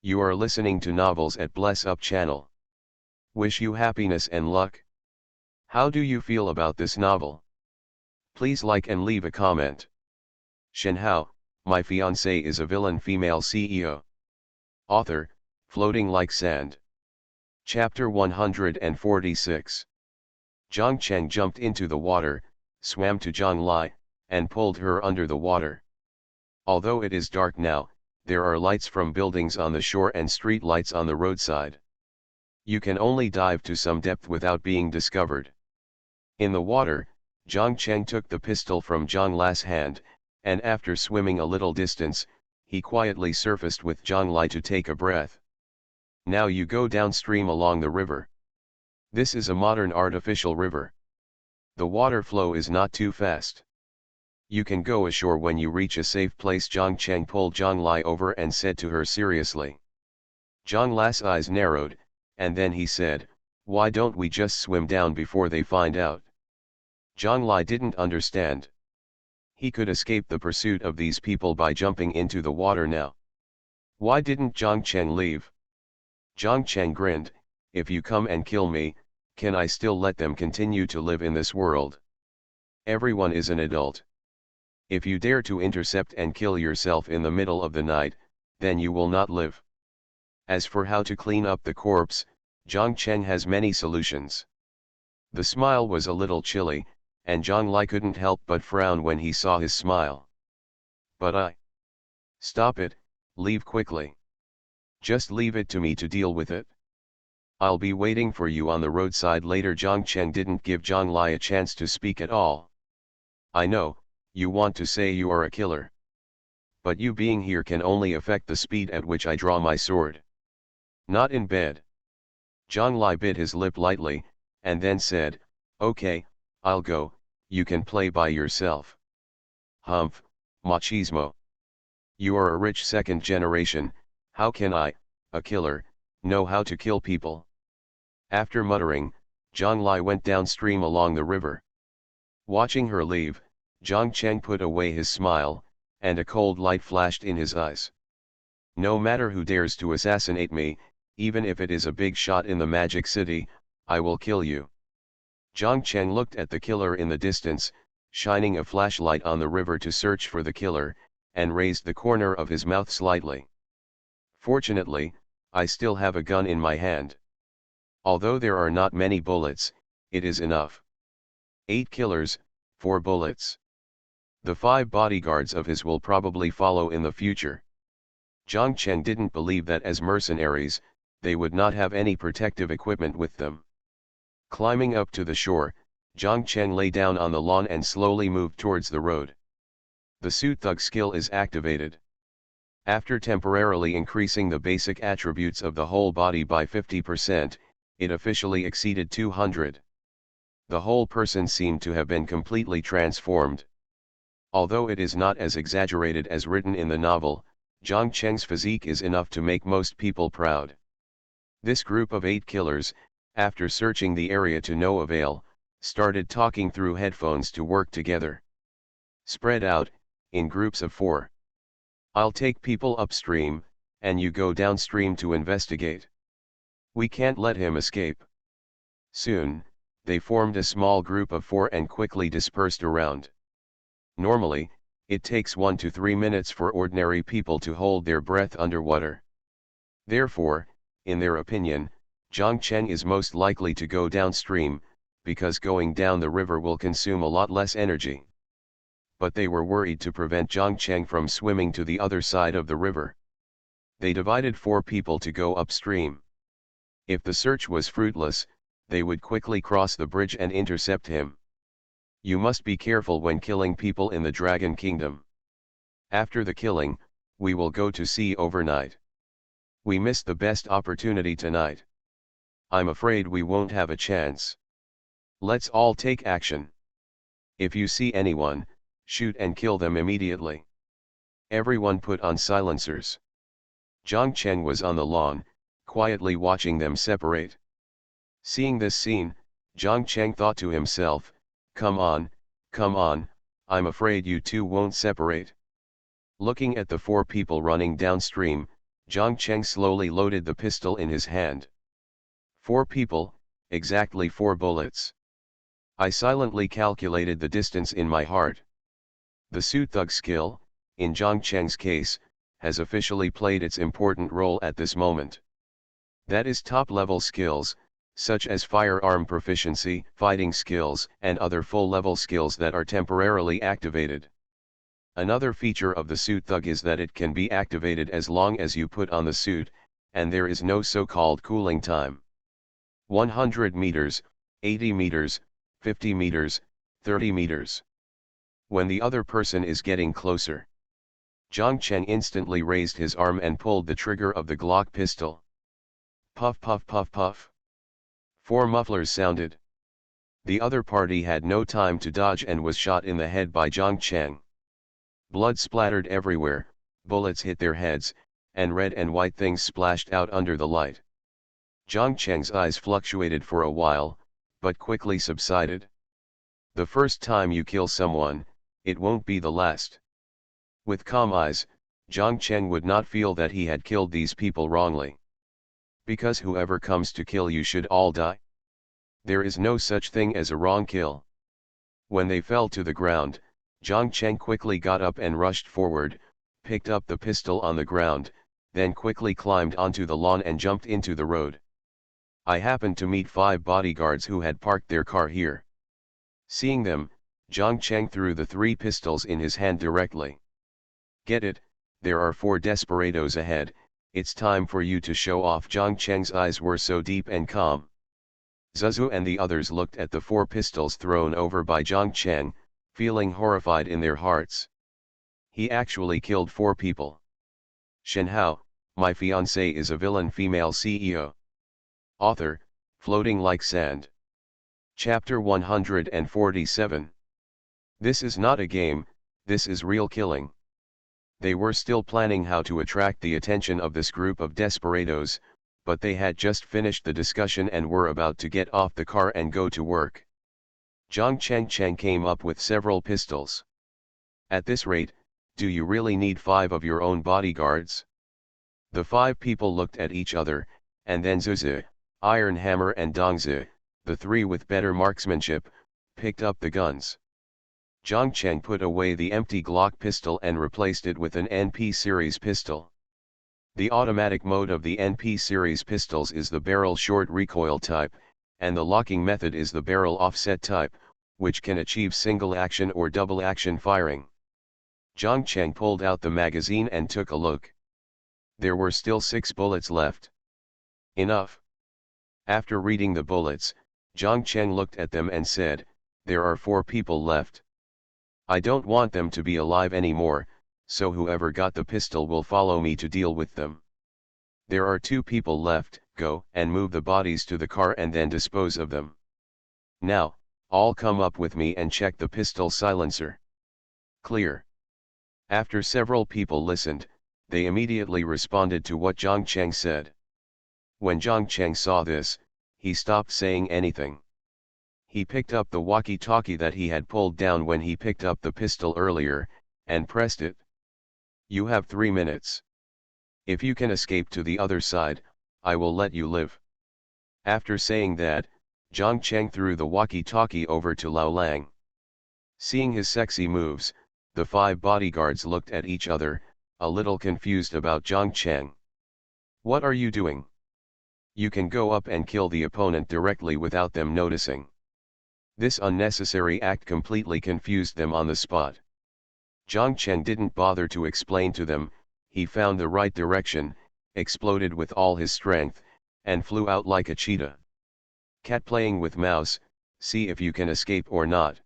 You are listening to novels at Bless Up channel. Wish you happiness and luck. How do you feel about this novel? Please like and leave a comment. Shenhao, my fiancée is a villain female CEO. Author, Floating Like Sand. Chapter 146. Zhang Cheng jumped into the water, swam to Zhang Lai, and pulled her under the water. Although it is dark now, there are lights from buildings on the shore and street lights on the roadside. You can only dive to some depth without being discovered. In the water, Zhang Cheng took the pistol from Zhang Lai's hand, and after swimming a little distance, he quietly surfaced with Zhang Lai to take a breath. Now you go downstream along the river. This is a modern artificial river. The water flow is not too fast. You can go ashore when you reach a safe place. Zhang Cheng pulled Zhang Lai over and said to her seriously. Zhang Lai's eyes narrowed, and then he said, "Why don't we just swim down before they find out?" Zhang Lai didn't understand. He could escape the pursuit of these people by jumping into the water now. Why didn't Zhang Cheng leave? Zhang Cheng grinned, "If you come and kill me, can I still let them continue to live in this world? Everyone is an adult. If you dare to intercept and kill yourself in the middle of the night, then you will not live." As for how to clean up the corpse, Zhang Cheng has many solutions. The smile was a little chilly, and Zhang Lai couldn't help but frown when he saw his smile. "But Stop it, leave quickly. Just leave it to me to deal with it. I'll be waiting for you on the roadside later." Zhang Cheng didn't give Zhang Lai a chance to speak at all. "I know, you want to say you are a killer. But you being here can only affect the speed at which I draw my sword. Not in bed." Zhang Lai bit his lip lightly, and then said, "Okay, I'll go, you can play by yourself." "Humph, machismo. You are a rich second generation, how can I, a killer, know how to kill people?" After muttering, Zhang Lai went downstream along the river. Watching her leave, Zhang Cheng put away his smile, and a cold light flashed in his eyes. "No matter who dares to assassinate me, even if it is a big shot in the magic city, I will kill you." Zhang Cheng looked at the killer in the distance, shining a flashlight on the river to search for the killer, and raised the corner of his mouth slightly. "Fortunately, I still have a gun in my hand. Although there are not many bullets, it is enough. 8 killers, 4 bullets. The 5 bodyguards of his will probably follow in the future." Zhang Cheng didn't believe that as mercenaries, they would not have any protective equipment with them. Climbing up to the shore, Zhang Cheng lay down on the lawn and slowly moved towards the road. The suit thug skill is activated. After temporarily increasing the basic attributes of the whole body by 50%, it officially exceeded 200. The whole person seemed to have been completely transformed. Although it is not as exaggerated as written in the novel, Zhang Cheng's physique is enough to make most people proud. This group of 8 killers, after searching the area to no avail, started talking through headphones to work together. "Spread out, in groups of 4. I'll take people upstream, and you go downstream to investigate. We can't let him escape." Soon, they formed a small group of 4 and quickly dispersed around. Normally, it takes 1 to 3 minutes for ordinary people to hold their breath underwater. Therefore, in their opinion, Zhang Cheng is most likely to go downstream, because going down the river will consume a lot less energy. But they were worried to prevent Zhang Cheng from swimming to the other side of the river. They divided 4 people to go upstream. If the search was fruitless, they would quickly cross the bridge and intercept him. "You must be careful when killing people in the Dragon Kingdom. After the killing, we will go to sea overnight. We missed the best opportunity tonight. I'm afraid we won't have a chance. Let's all take action. If you see anyone, shoot and kill them immediately." Everyone put on silencers. Zhang Cheng was on the lawn, quietly watching them separate. Seeing this scene, Zhang Cheng thought to himself, come on, I'm afraid you two won't separate." Looking at the 4 people running downstream, Zhang Cheng slowly loaded the pistol in his hand. 4 people, exactly 4 bullets. I silently calculated the distance in my heart. The suit thug skill, in Zhang Cheng's case, has officially played its important role at this moment. That is top-level skills, such as firearm proficiency, fighting skills, and other full-level skills that are temporarily activated. Another feature of the suit thug is that it can be activated as long as you put on the suit, and there is no so-called cooling time. 100 meters, 80 meters, 50 meters, 30 meters. When the other person is getting closer, Zhang Cheng instantly raised his arm and pulled the trigger of the Glock pistol. Puff puff puff puff. 4 mufflers sounded. The other party had no time to dodge and was shot in the head by Zhang Cheng. Blood splattered everywhere, bullets hit their heads, and red and white things splashed out under the light. Zhang Cheng's eyes fluctuated for a while, but quickly subsided. The first time you kill someone, it won't be the last. With calm eyes, Zhang Cheng would not feel that he had killed these people wrongly. Because whoever comes to kill you should all die. There is no such thing as a wrong kill. When they fell to the ground, Zhang Cheng quickly got up and rushed forward, picked up the pistol on the ground, then quickly climbed onto the lawn and jumped into the road. I happened to meet 5 bodyguards who had parked their car here. Seeing them, Zhang Cheng threw the 3 pistols in his hand directly. Get it, there are 4 desperados ahead, it's time for you to show off. Zhang Cheng's eyes were so deep and calm. Zuzu and the others looked at the 4 pistols thrown over by Zhang Cheng, feeling horrified in their hearts. He actually killed 4 people. Shenhao, my fiancée is a villain female CEO. Author, Floating Like Sand. Chapter 147. This is not a game, this is real killing. They were still planning how to attract the attention of this group of desperados, but they had just finished the discussion and were about to get off the car and go to work. Zhang Cheng came up with several pistols. At this rate, do you really need 5 of your own bodyguards? The 5 people looked at each other, and then Zuzi, Iron Hammer and Dongzi, the 3 with better marksmanship, picked up the guns. Zhang Cheng put away the empty Glock pistol and replaced it with an NP series pistol. The automatic mode of the NP series pistols is the barrel short recoil type, and the locking method is the barrel offset type, which can achieve single action or double action firing. Zhang Cheng pulled out the magazine and took a look. There were still 6 bullets left. Enough. After reading the bullets, Zhang Cheng looked at them and said, there are 4 people left. I don't want them to be alive anymore, so whoever got the pistol will follow me to deal with them. There are 2 people left, go and move the bodies to the car and then dispose of them. Now, all come up with me and check the pistol silencer. Clear. After several people listened, they immediately responded to what Zhang Cheng said. When Zhang Cheng saw this, he stopped saying anything. He picked up the walkie-talkie that he had pulled down when he picked up the pistol earlier, and pressed it. You have 3 minutes. If you can escape to the other side, I will let you live. After saying that, Zhang Cheng threw the walkie-talkie over to Lao Lang. Seeing his sexy moves, the 5 bodyguards looked at each other, a little confused about Zhang Cheng. What are you doing? You can go up and kill the opponent directly without them noticing. This unnecessary act completely confused them on the spot. Zhang Cheng didn't bother to explain to them, he found the right direction, exploded with all his strength, and flew out like a cheetah. Cat playing with mouse, see if you can escape or not.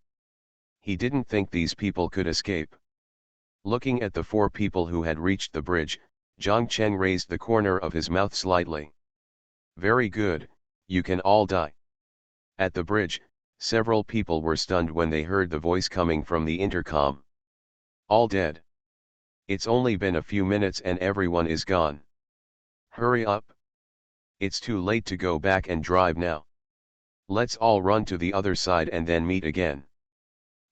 He didn't think these people could escape. Looking at the 4 people who had reached the bridge, Zhang Cheng raised the corner of his mouth slightly. Very good, you can all die. At the bridge, several people were stunned when they heard the voice coming from the intercom. All dead. It's only been a few minutes and everyone is gone. Hurry up. It's too late to go back and drive now. Let's all run to the other side and then meet again.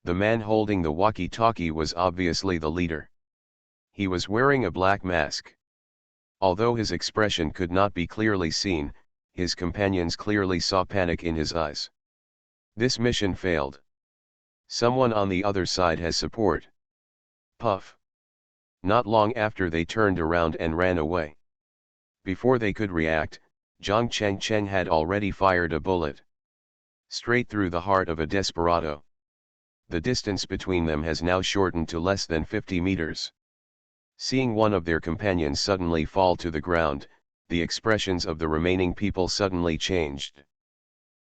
The man holding the walkie-talkie was obviously the leader. He was wearing a black mask. Although his expression could not be clearly seen, his companions clearly saw panic in his eyes. This mission failed. Someone on the other side has support. Puff. Not long after they turned around and ran away. Before they could react, Zhang Cheng had already fired a bullet. Straight through the heart of a desperado. The distance between them has now shortened to less than 50 meters. Seeing one of their companions suddenly fall to the ground, the expressions of the remaining people suddenly changed.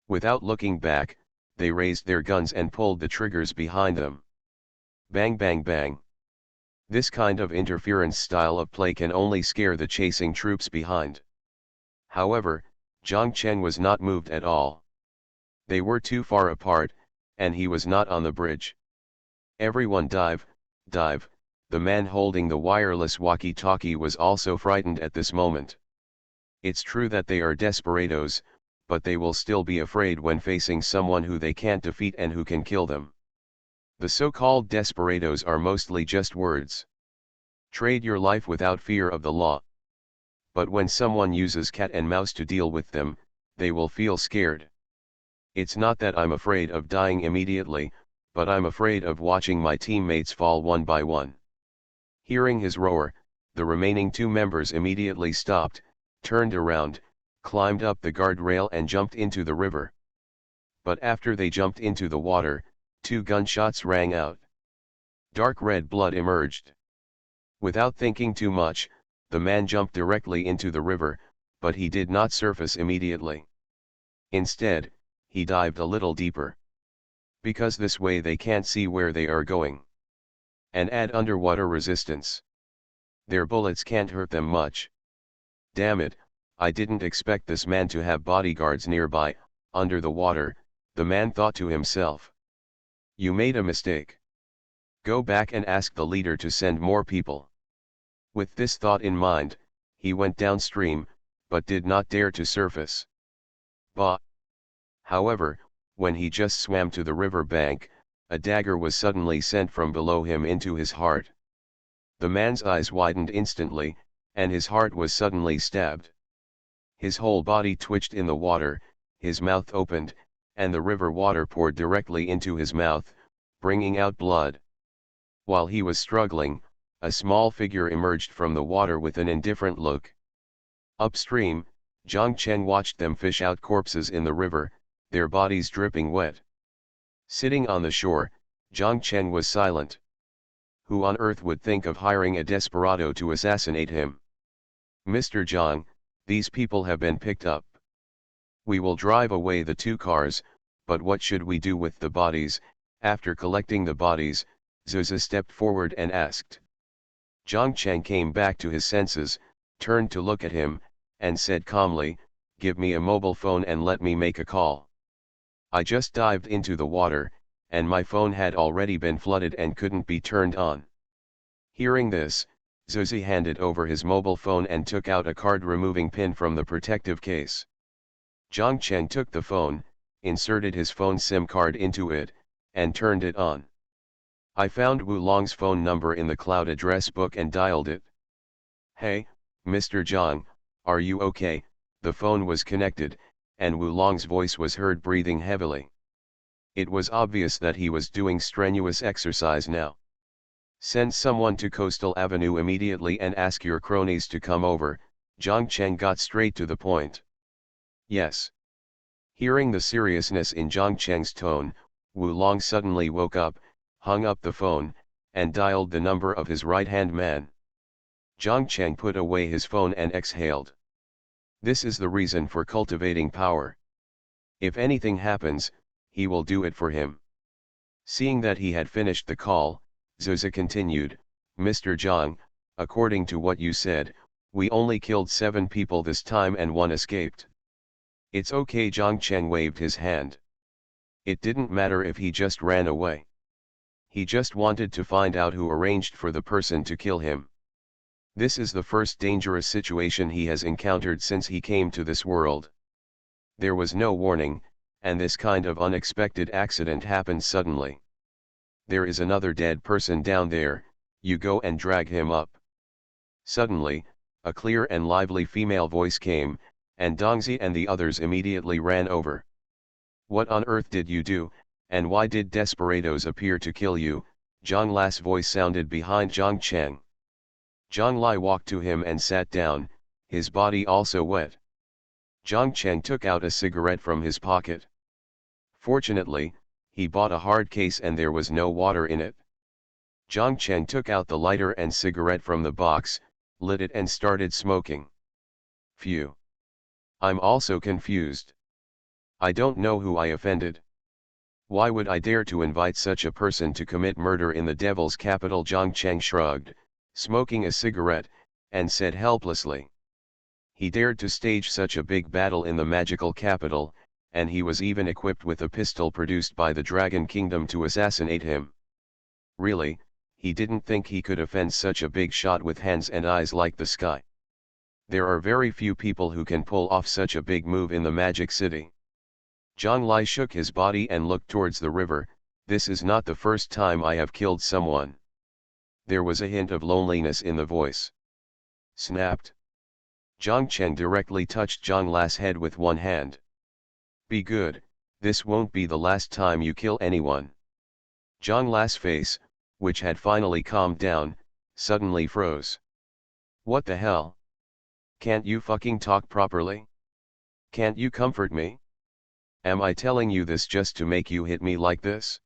Without looking back, they raised their guns and pulled the triggers behind them. Bang bang bang. This kind of interference style of play can only scare the chasing troops behind. However, Zhang Cheng was not moved at all. They were too far apart, and he was not on the bridge. Everyone dive, dive. The man holding the wireless walkie-talkie was also frightened at this moment. It's true that they are desperados, but they will still be afraid when facing someone who they can't defeat and who can kill them. The so-called desperados are mostly just words. Trade your life without fear of the law. But when someone uses cat and mouse to deal with them, they will feel scared. It's not that I'm afraid of dying immediately, but I'm afraid of watching my teammates fall one by one. Hearing his roar, the remaining two members immediately stopped, turned around, climbed up the guardrail and jumped into the river. But after they jumped into the water, 2 gunshots rang out. Dark red blood emerged. Without thinking too much, the man jumped directly into the river, but he did not surface immediately. Instead, he dived a little deeper. Because this way they can't see where they are going. And add underwater resistance. Their bullets can't hurt them much. Damn it, I didn't expect this man to have bodyguards nearby, under the water, the man thought to himself. You made a mistake. Go back and ask the leader to send more people. With this thought in mind, he went downstream, but did not dare to surface. Bah! However, when he just swam to the river bank, a dagger was suddenly sent from below him into his heart. The man's eyes widened instantly, and his heart was suddenly stabbed. His whole body twitched in the water, his mouth opened, and the river water poured directly into his mouth, bringing out blood. While he was struggling, a small figure emerged from the water with an indifferent look. Upstream, Zhang Chen watched them fish out corpses in the river, their bodies dripping wet. Sitting on the shore, Zhang Chen was silent. Who on earth would think of hiring a desperado to assassinate him? Mr. Zhang, these people have been picked up. We will drive away the 2 cars, but what should we do with the bodies? After collecting the bodies, Zuzi stepped forward and asked. Zhang Chen came back to his senses, turned to look at him, and said calmly, give me a mobile phone and let me make a call. I just dived into the water, and my phone had already been flooded and couldn't be turned on. Hearing this, Zuzi handed over his mobile phone and took out a card-removing pin from the protective case. Zhang Chen took the phone, inserted his phone SIM card into it, and turned it on. I found Wu Long's phone number in the cloud address book and dialed it. Hey, Mr. Zhang, are you okay? The phone was connected, and Wu Long's voice was heard breathing heavily. It was obvious that he was doing strenuous exercise now. Send someone to Coastal Avenue immediately and ask your cronies to come over. Zhang Chen got straight to the point. Yes. Hearing the seriousness in Zhang Chen's tone, Wu Long suddenly woke up, hung up the phone, and dialed the number of his right-hand man. Zhang Chen put away his phone and exhaled. This is the reason for cultivating power. If anything happens, he will do it for him. Seeing that he had finished the call, Zuzi continued, Mr. Zhang, according to what you said, we only killed 7 people this time and 1 escaped. It's okay. Zhang Chen waved his hand. It didn't matter if he just ran away. He just wanted to find out who arranged for the person to kill him. This is the first dangerous situation he has encountered since he came to this world. There was no warning, and this kind of unexpected accident happened suddenly. There is another dead person down there, you go and drag him up. Suddenly, a clear and lively female voice came, and Dongzi and the others immediately ran over. What on earth did you do, and why did desperados appear to kill you? Zhang Lai's voice sounded behind Zhang Chen. Zhang Lai walked to him and sat down, his body also wet. Zhang Chen took out a cigarette from his pocket. Fortunately, he bought a hard case and there was no water in it. Zhang Chen took out the lighter and cigarette from the box, lit it and started smoking. Phew. I'm also confused. I don't know who I offended. Why would I dare to invite such a person to commit murder in the devil's capital? Zhang Chen shrugged, smoking a cigarette, and said helplessly. He dared to stage such a big battle in the magical capital, and he was even equipped with a pistol produced by the Dragon Kingdom to assassinate him. Really, he didn't think he could offend such a big shot with hands and eyes like the sky. There are very few people who can pull off such a big move in the Magic City. Zhang Lai shook his body and looked towards the river. This is not the first time I have killed someone. There was a hint of loneliness in the voice. Snapped. Zhang Cheng directly touched Zhang Lai's head with one hand. Be good, this won't be the last time you kill anyone. Zhang Lai's face, which had finally calmed down, suddenly froze. What the hell? Can't you fucking talk properly? Can't you comfort me? Am I telling you this just to make you hit me like this?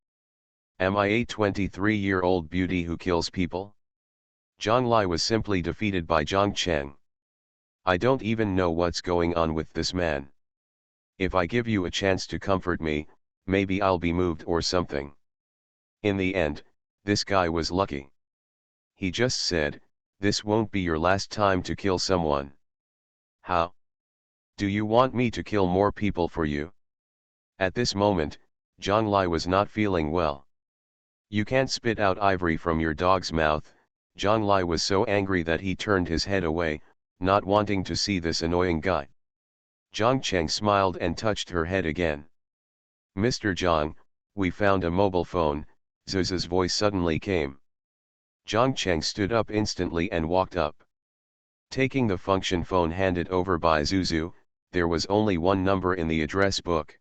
Am I a 23-year-old beauty who kills people? Zhang Lai was simply defeated by Zhang Cheng. I don't even know what's going on with this man. If I give you a chance to comfort me, maybe I'll be moved or something. In the end, this guy was lucky. He just said, this won't be your last time to kill someone. How? Do you want me to kill more people for you? At this moment, Zhang Lai was not feeling well. You can't spit out ivory from your dog's mouth. Zhang Lai was so angry that he turned his head away, not wanting to see this annoying guy. Zhang Cheng smiled and touched her head again. Mr. Zhang, we found a mobile phone, Zuzu's voice suddenly came. Zhang Cheng stood up instantly and walked up. Taking the function phone handed over by Zuzu, there was only one number in the address book.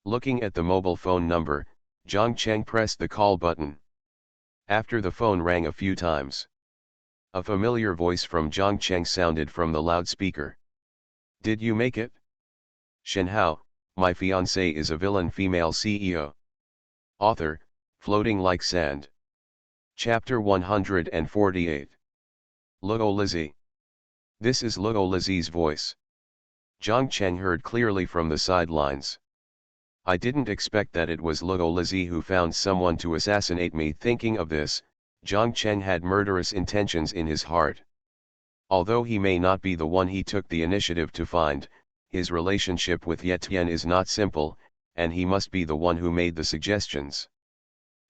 Looking at the mobile phone number, Zhang Cheng pressed the call button. After the phone rang a few times, a familiar voice from Zhang Cheng sounded from the loudspeaker. Did you make it? Shenhao, my fiancée is a villain female CEO. Author, Floating Like Sand. Chapter 148. Luo Lizzie. This is Luo Lizzie's voice. Zhang Cheng heard clearly from the sidelines. I didn't expect that it was Luo Lizzie who found someone to assassinate me. Thinking of this, Zhang Cheng had murderous intentions in his heart. Although he may not be the one he took the initiative to find, his relationship with Ye Tian is not simple, and he must be the one who made the suggestions.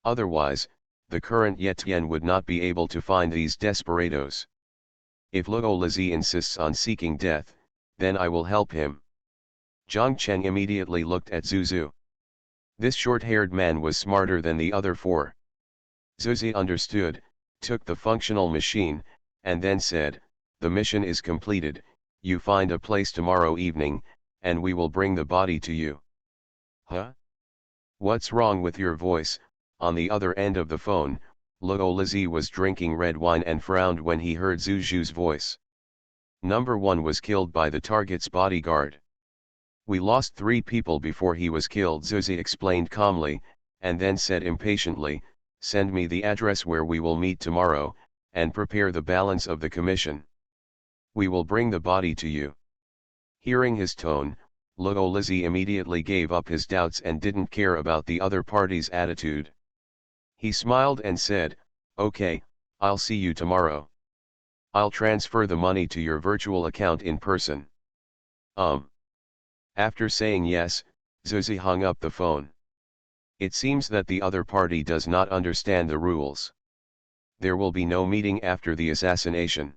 Otherwise, the current Ye Tian would not be able to find these desperados. If Luo Lizzie insists on seeking death, then I will help him. Zhang Cheng immediately looked at Zuzu. This short-haired man was smarter than the other four. Zuzu understood, took the functional machine, and then said, the mission is completed, you find a place tomorrow evening, and we will bring the body to you. Huh? What's wrong with your voice? On the other end of the phone, Luo Lizzie was drinking red wine and frowned when he heard Zuzu's voice. Number 1 was killed by the target's bodyguard. We lost 3 people before he was killed, Zuzu explained calmly, and then said impatiently, send me the address where we will meet tomorrow, and prepare the balance of the commission. We will bring the body to you. Hearing his tone, Luo Lizzie immediately gave up his doubts and didn't care about the other party's attitude. He smiled and said, okay, I'll see you tomorrow. I'll transfer the money to your virtual account in person. After saying yes, Zuzi hung up the phone. It seems that the other party does not understand the rules. There will be no meeting after the assassination.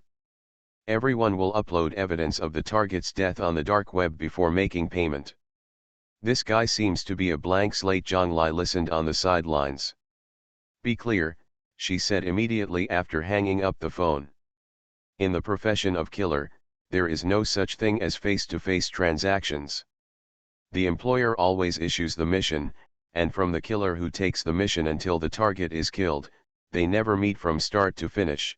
Everyone will upload evidence of the target's death on the dark web before making payment. This guy seems to be a blank slate. Zhang Lai listened on the sidelines. Be clear, she said immediately after hanging up the phone. In the profession of killer, there is no such thing as face-to-face transactions. The employer always issues the mission, and from the killer who takes the mission until the target is killed, they never meet from start to finish.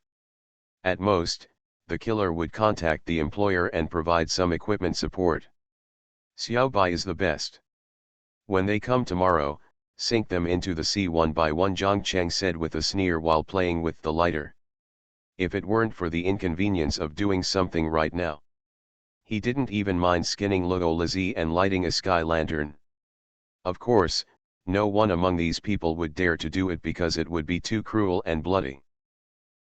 At most, the killer would contact the employer and provide some equipment support. Xiaobai is the best. When they come tomorrow, sink them into the sea one by one, Zhang Cheng said with a sneer while playing with the lighter. If it weren't for the inconvenience of doing something right now. He didn't even mind skinning Luo Lizzie and lighting a sky lantern. Of course, no one among these people would dare to do it because it would be too cruel and bloody.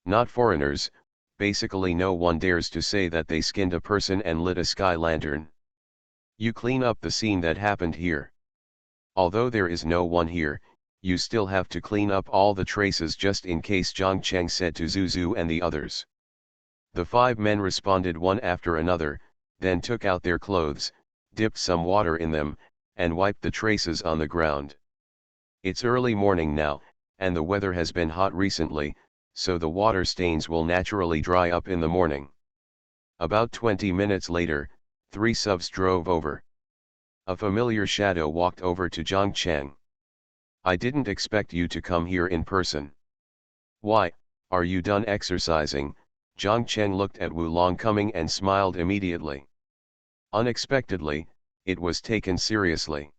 Not foreigners, basically no one dares to say that they skinned a person and lit a sky lantern. You clean up the scene that happened here. Although there is no one here, you still have to clean up all the traces just in case, Zhang Cheng said to Zuzu and the others. The 5 men responded one after another, then took out their clothes, dipped some water in them, and wiped the traces on the ground. It's early morning now, and the weather has been hot recently, so the water stains will naturally dry up in the morning. About 20 minutes later, 3 subs drove over. A familiar shadow walked over to Zhang Cheng. I didn't expect you to come here in person. Why, are you done exercising? Zhang Cheng looked at Wu Long coming and smiled immediately. Unexpectedly, it was taken seriously.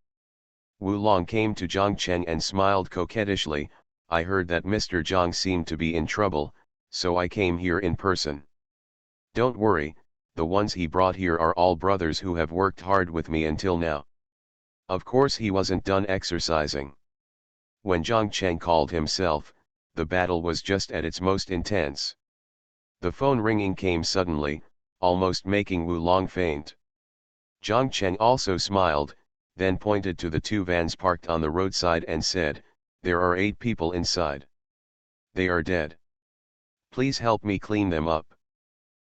Wu Long came to Zhang Cheng and smiled coquettishly. I heard that Mr. Zhang seemed to be in trouble, so I came here in person. Don't worry, the ones he brought here are all brothers who have worked hard with me until now. Of course he wasn't done exercising. When Zhang Cheng called himself, the battle was just at its most intense. The phone ringing came suddenly, almost making Wu Long faint. Zhang Cheng also smiled, then pointed to the 2 vans parked on the roadside and said, there are 8 people inside. They are dead. Please help me clean them up.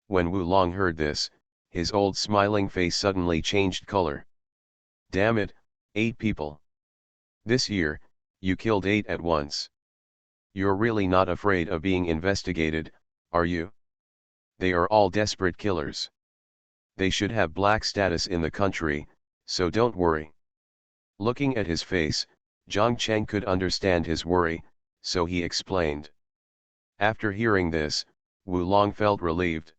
When Wu Long heard this, his old smiling face suddenly changed color. Damn it, 8 people. This year, you killed 8 at once. You're really not afraid of being investigated, are you? They are all desperate killers. They should have black status in the country, so don't worry. Looking at his face, Zhang Cheng could understand his worry, so he explained. After hearing this, Wu Long felt relieved.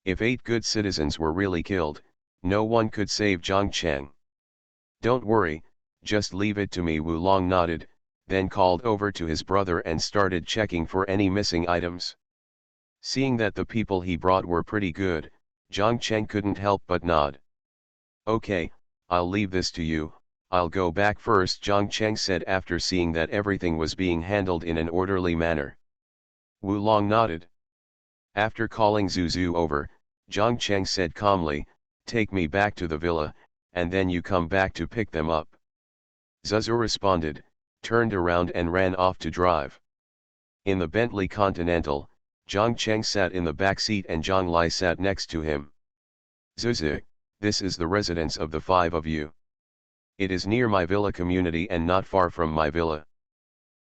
If 8 good citizens were really killed, no one could save Zhang Cheng. Don't worry, just leave it to me. Wu Long nodded, then called over to his brother and started checking for any missing items. Seeing that the people he brought were pretty good, Zhang Cheng couldn't help but nod. Okay, I'll leave this to you, I'll go back first, Zhang Cheng said after seeing that everything was being handled in an orderly manner. Wu Long nodded. After calling Zuzu over, Zhang Cheng said calmly, take me back to the villa, and then you come back to pick them up. Zuzu responded, turned around and ran off to drive. In the Bentley Continental, Zhang Cheng sat in the back seat and Zhang Lai sat next to him. Zuzu, this is the residence of the 5 of you. It is near my villa community and not far from my villa.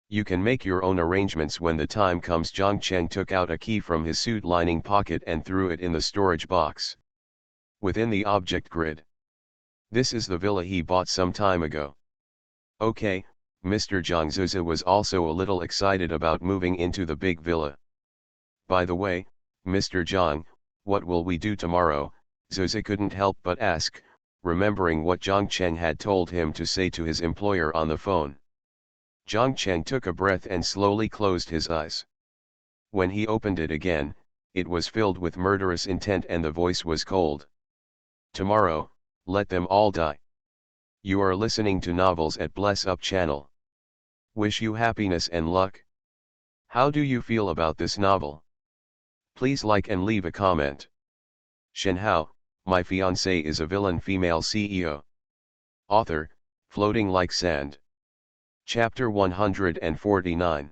You can make your own arrangements when the time comes. Zhang Cheng took out a key from his suit lining pocket and threw it in the storage box. Within the object grid. This is the villa he bought some time ago. Okay, Mr. Zhang. Zuzu was also a little excited about moving into the big villa. By the way, Mr. Zhang, what will we do tomorrow? Zuzu couldn't help but ask, remembering what Zhang Cheng had told him to say to his employer on the phone. Zhang Cheng took a breath and slowly closed his eyes. When he opened it again, it was filled with murderous intent and the voice was cold. Tomorrow, let them all die. You are listening to novels at Bless Up channel. Wish you happiness and luck. How do you feel about this novel? Please like and leave a comment. Shenhao, My Fiancée is a Villain Female CEO. Author, Floating Like Sand. Chapter 149.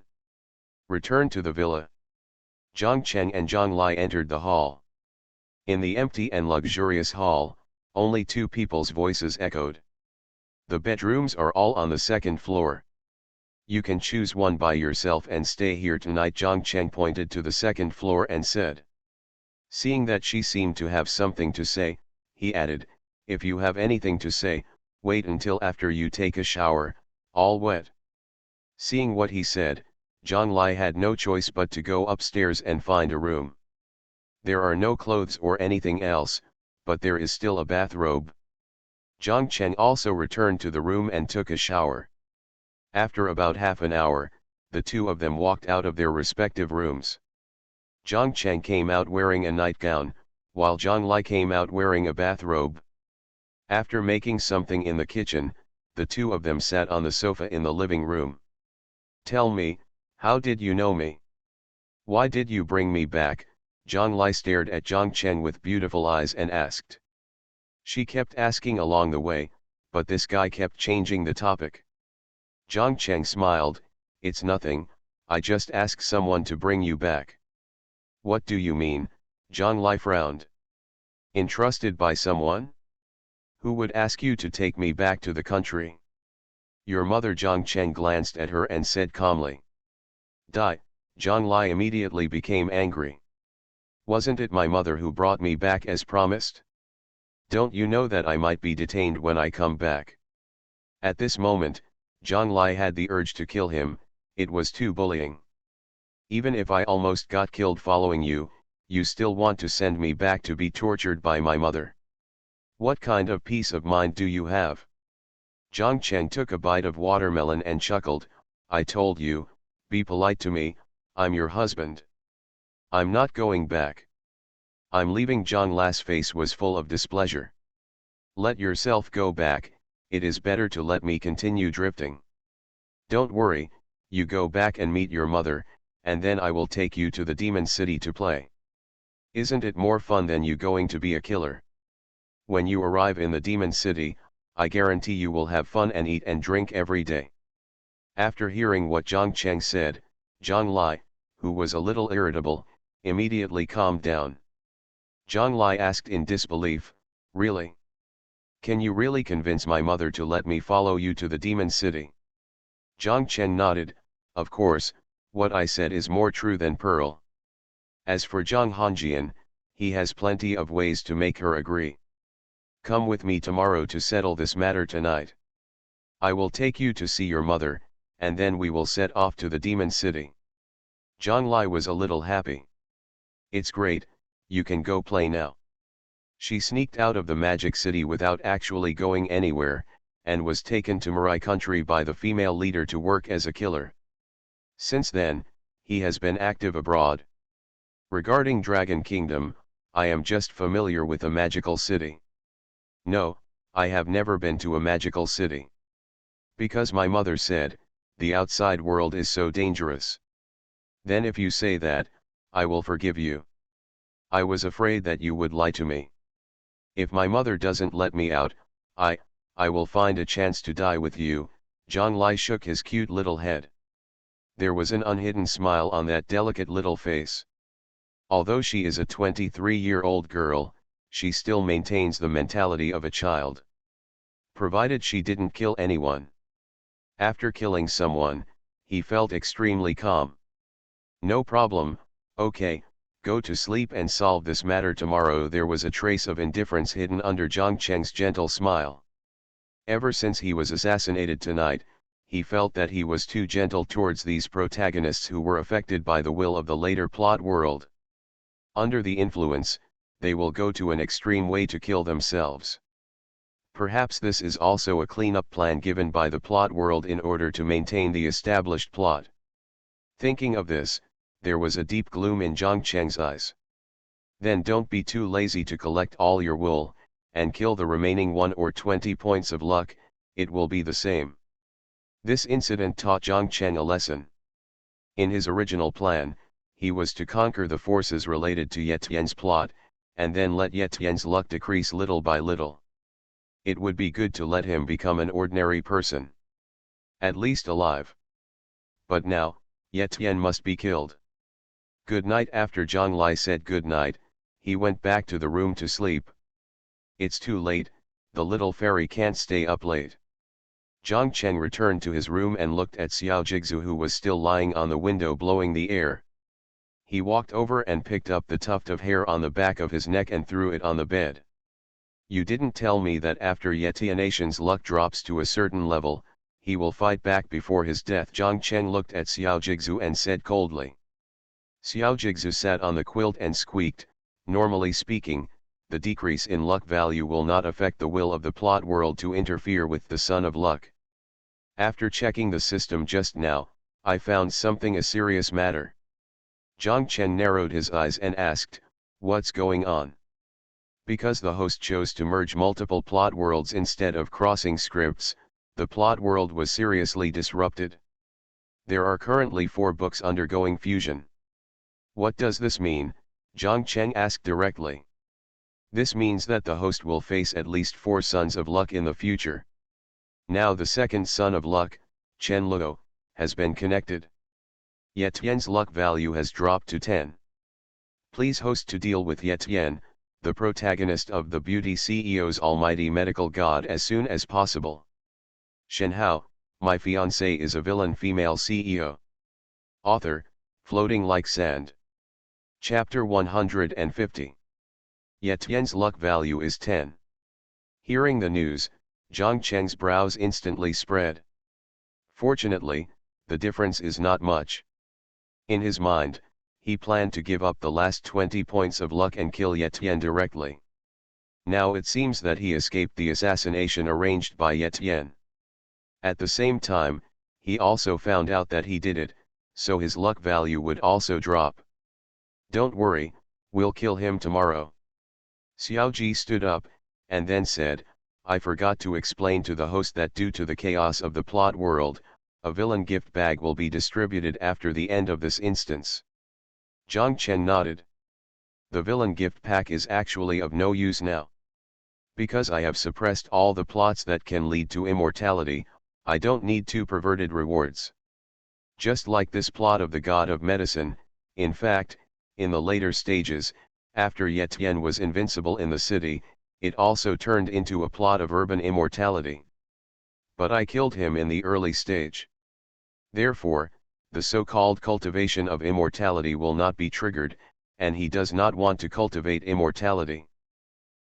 Return to the villa. Zhang Cheng and Zhang Lai entered the hall. In the empty and luxurious hall, only 2 people's voices echoed. The bedrooms are all on the 2nd floor. You can choose one by yourself and stay here tonight. Zhang Cheng pointed to the 2nd floor and said. Seeing that she seemed to have something to say, he added, if you have anything to say, wait until after you take a shower, all wet. Seeing what he said, Zhang Lai had no choice but to go upstairs and find a room. There are no clothes or anything else, but there is still a bathrobe. Zhang Cheng also returned to the room and took a shower. After about half an hour, the 2 of them walked out of their respective rooms. Zhang Cheng came out wearing a nightgown, while Zhang Lai came out wearing a bathrobe. After making something in the kitchen, the 2 of them sat on the sofa in the living room. Tell me, how did you know me? Why did you bring me back? Zhang Lai stared at Zhang Cheng with beautiful eyes and asked. She kept asking along the way, but this guy kept changing the topic. Zhang Cheng smiled, "It's nothing, I just asked someone to bring you back." "What do you mean?" Zhang Lai frowned. "Entrusted by someone? Who would ask you to take me back to the country?" "Your mother." Zhang Cheng glanced at her and said calmly. "Die." Zhang Lai immediately became angry. "Wasn't it my mother who brought me back as promised? Don't you know that I might be detained when I come back?" At this moment, Zhang Lai had the urge to kill him. It was too bullying. "Even if I almost got killed following you, you still want to send me back to be tortured by my mother? What kind of peace of mind do you have?" Zhang Cheng took a bite of watermelon and chuckled, "I told you, be polite to me, I'm your husband. I'm not going back. I'm leaving." Zhang Lai's face was full of displeasure. "Let yourself go back, it is better to let me continue drifting. Don't worry, you go back and meet your mother, and then I will take you to the demon city to play. Isn't it more fun than you going to be a killer? When you arrive in the demon city, I guarantee you will have fun and eat and drink every day." After hearing what Zhang Cheng said, Zhang Lai, who was a little irritable, immediately calmed down. Zhang Lai asked in disbelief, "Really? Can you really convince my mother to let me follow you to the demon city?" Zhang Cheng nodded, "Of course, what I said is more true than pearl." As for Zhang Hanjian, he has plenty of ways to make her agree. "Come with me tomorrow to settle this matter tonight. I will take you to see your mother, and then we will set off to the demon city." Zhang Lai was a little happy. "It's great, you can go play now." She sneaked out of the magic city without actually going anywhere, and was taken to Mirai country by the female leader to work as a killer. Since then, he has been active abroad. Regarding Dragon Kingdom, I am just familiar with a magical city. No, I have never been to a magical city. Because my mother said, the outside world is so dangerous. Then if you say that, I will forgive you. I was afraid that you would lie to me. If my mother doesn't let me out, I will find a chance to die with you." Zhang Lai shook his cute little head. There was an unhidden smile on that delicate little face. Although she is a 23-year-old girl, she still maintains the mentality of a child. Provided she didn't kill anyone. After killing someone, he felt extremely calm. "No problem, okay, go to sleep and solve this matter tomorrow." There was a trace of indifference hidden under Zhang Cheng's gentle smile. Ever since he was assassinated tonight, he felt that he was too gentle towards these protagonists who were affected by the will of the later plot world. Under the influence, they will go to an extreme way to kill themselves. Perhaps this is also a cleanup plan given by the plot world in order to maintain the established plot. Thinking of this, there was a deep gloom in Zhang Cheng's eyes. "Then don't be too lazy to collect all your wool, and kill the remaining 1 or 20 points of luck, it will be the same." This incident taught Zhang Cheng a lesson. In his original plan, he was to conquer the forces related to Ye Tian's plot, and then let Ye Tian's luck decrease little by little. It would be good to let him become an ordinary person. At least alive. But now, Ye Tian must be killed. "Good night." After Zhang Lai said good night, he went back to the room to sleep. "It's too late, the little fairy can't stay up late." Zhang Cheng returned to his room and looked at Xiao Jigzu, who was still lying on the window blowing the air. He walked over and picked up the tuft of hair on the back of his neck and threw it on the bed. "You didn't tell me that after Ye Tian's luck drops to a certain level, he will fight back before his death." Zhang Cheng looked at Xiao Jigzu and said coldly. Xiao Jigzu sat on the quilt and squeaked, "Normally speaking, the decrease in luck value will not affect the will of the plot world to interfere with the Sun of Luck. After checking the system just now, I found something a serious matter." Zhang Chen narrowed his eyes and asked, "What's going on?" Because the host chose to merge multiple plot worlds instead of crossing scripts, the plot world was seriously disrupted. There are currently 4 books undergoing fusion. "What does this mean?" Zhang Cheng asked directly. This means that the host will face at least 4 sons of luck in the future. Now the second son of luck, Chen Luo, has been connected. Ye Tian's luck value has dropped to 10. Please host to deal with Ye Tian, the protagonist of the Beauty CEO's almighty medical god, as soon as possible. Shenhao, my fiancée is a villain female CEO. Author, Floating Like Sand. Chapter 150. Ye Tian's luck value is 10. Hearing the news, Zhang Cheng's brows instantly spread. Fortunately, the difference is not much. In his mind, he planned to give up the last 20 points of luck and kill Ye Tian directly. Now it seems that he escaped the assassination arranged by Ye Tian. At the same time, he also found out that he did it, so his luck value would also drop. Don't worry, we'll kill him tomorrow. Xiaoji stood up, and then said, I forgot to explain to the host that due to the chaos of the plot world, a villain gift bag will be distributed after the end of this instance. Zhang Chen nodded. The villain gift pack is actually of no use now. Because I have suppressed all the plots that can lead to immortality, I don't need 2 perverted rewards. Just like this plot of the god of medicine, in fact, in the later stages, after Ye Tian was invincible in the city, it also turned into a plot of urban immortality. But I killed him in the early stage. Therefore, the so-called cultivation of immortality will not be triggered, and he does not want to cultivate immortality.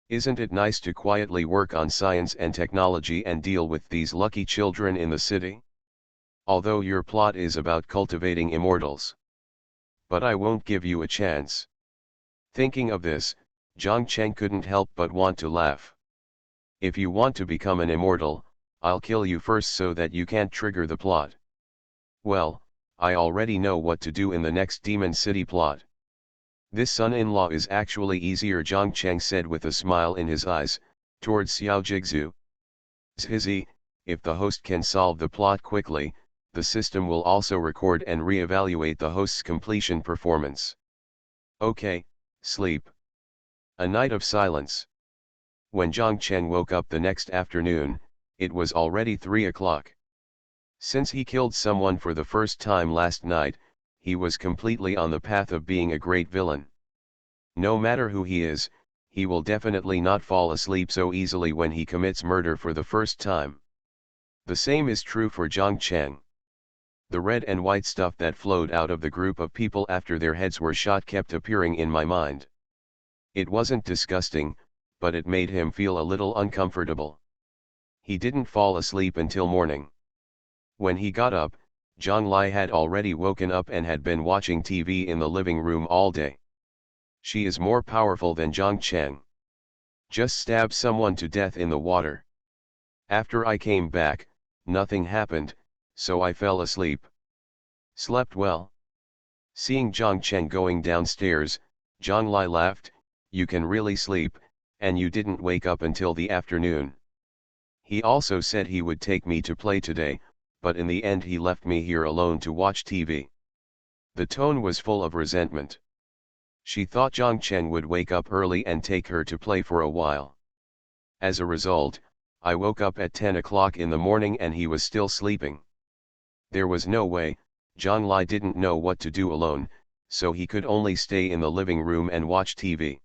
Isn't it nice to quietly work on science and technology and deal with these lucky children in the city? Although your plot is about cultivating immortals. But I won't give you a chance. Thinking of this, Zhang Cheng couldn't help but want to laugh. If you want to become an immortal, I'll kill you first so that you can't trigger the plot. Well, I already know what to do in the next Demon City plot. This son-in-law is actually easier, Zhang Cheng said with a smile in his eyes, towards Xiao Jigzu. Zhizi, if the host can solve the plot quickly, the system will also record and re-evaluate the host's completion performance. Okay, sleep. A night of silence. When Zhang Cheng woke up the next afternoon, it was already 3 o'clock. Since he killed someone for the first time last night, he was completely on the path of being a great villain. No matter who he is, he will definitely not fall asleep so easily when he commits murder for the first time. The same is true for Zhang Cheng. The red and white stuff that flowed out of the group of people after their heads were shot kept appearing in my mind. It wasn't disgusting, but it made him feel a little uncomfortable. He didn't fall asleep until morning. When he got up, Zhang Lai had already woken up and had been watching TV in the living room all day. She is more powerful than Zhang Cheng. Just stab someone to death in the water. After I came back, nothing happened, so I fell asleep. Slept well. Seeing Zhang Cheng going downstairs, Zhang Lai laughed, you can really sleep, and you didn't wake up until the afternoon. He also said he would take me to play today, but in the end he left me here alone to watch TV. The tone was full of resentment. She thought Zhang Cheng would wake up early and take her to play for a while. As a result, I woke up at 10 o'clock in the morning and he was still sleeping. There was no way, Zhang Lai didn't know what to do alone, so he could only stay in the living room and watch TV.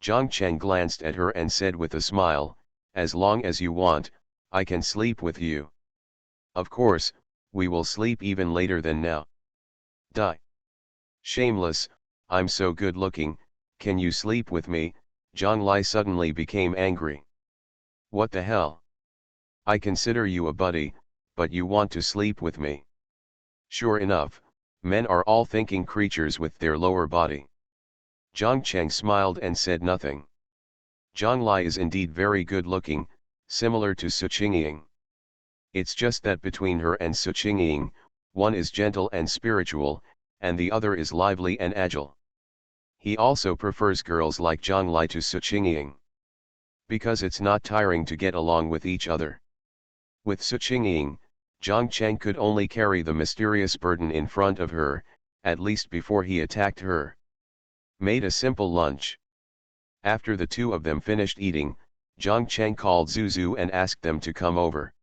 Zhang Cheng glanced at her and said with a smile, as long as you want, I can sleep with you. Of course, we will sleep even later than now. Die. Shameless, I'm so good looking, can you sleep with me? Zhang Lai suddenly became angry. What the hell? I consider you a buddy, but you want to sleep with me. Sure enough, men are all thinking creatures with their lower body. Zhang Cheng smiled and said nothing. Zhang Lai is indeed very good looking, similar to Su Qingying. It's just that between her and Su Qingying, one is gentle and spiritual, and the other is lively and agile. He also prefers girls like Zhang Lai to Su Qingying. Because it's not tiring to get along with each other. With Su Qingying, Zhang Cheng could only carry the mysterious burden in front of her, at least before he attacked her. Made a simple lunch. After the two of them finished eating, Zhang Cheng called Zuzu and asked them to come over.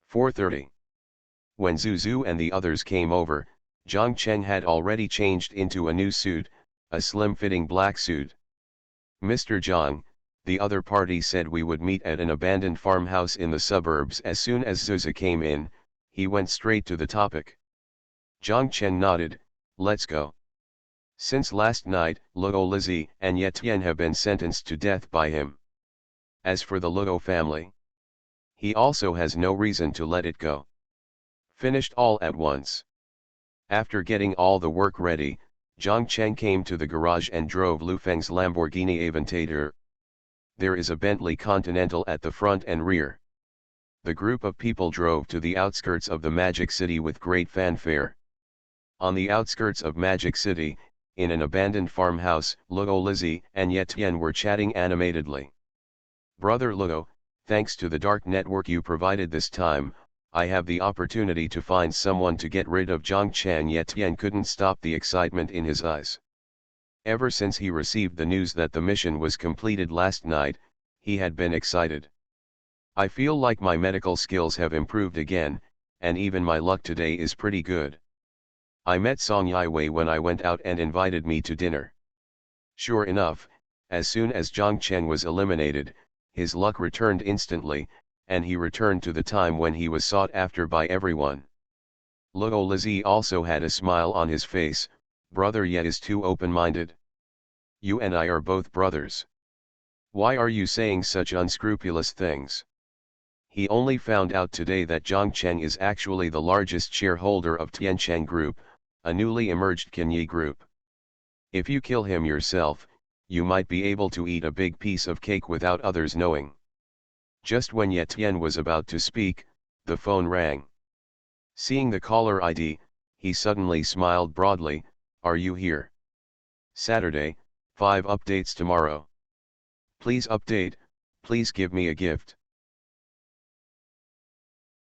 4:30. When Zuzu and the others came over, Zhang Cheng had already changed into a new suit, a slim-fitting black suit. "Mr. Zhang," the other party said, "we would meet at an abandoned farmhouse in the suburbs." As soon as Zuzu came in, he went straight to the topic. Zhang Cheng nodded, "Let's go." Since last night, Luo Lizzie and Ye Tian have been sentenced to death by him. As for the Luo family, he also has no reason to let it go. Finished all at once. After getting all the work ready, Zhang Cheng came to the garage and drove Lu Feng's Lamborghini Aventador. There is a Bentley Continental at the front and rear. The group of people drove to the outskirts of the Magic City with great fanfare. On the outskirts of Magic City, in an abandoned farmhouse, Luo Lizzie and Ye Tian were chatting animatedly. "Brother Luo, thanks to the dark network you provided this time, I have the opportunity to find someone to get rid of Zhang Cheng." Ye Tian couldn't stop the excitement in his eyes. Ever since he received the news that the mission was completed last night, he had been excited. "I feel like my medical skills have improved again, and even my luck today is pretty good. I met Song Yiwei when I went out and invited me to dinner." Sure enough, as soon as Zhang Cheng was eliminated, his luck returned instantly, and he returned to the time when he was sought after by everyone. Luo Lizzie also had a smile on his face. "Brother Ye is too open-minded. You and I are both brothers. Why are you saying such unscrupulous things? He only found out today that Zhang Cheng is actually the largest shareholder of Tiancheng Group, a newly emerged Qinyi group. If you kill him yourself, you might be able to eat a big piece of cake without others knowing." Just when Ye Tian was about to speak, the phone rang. Seeing the caller ID, he suddenly smiled broadly. "Are you here? Saturday, 5 updates tomorrow. Please update, please give me a gift."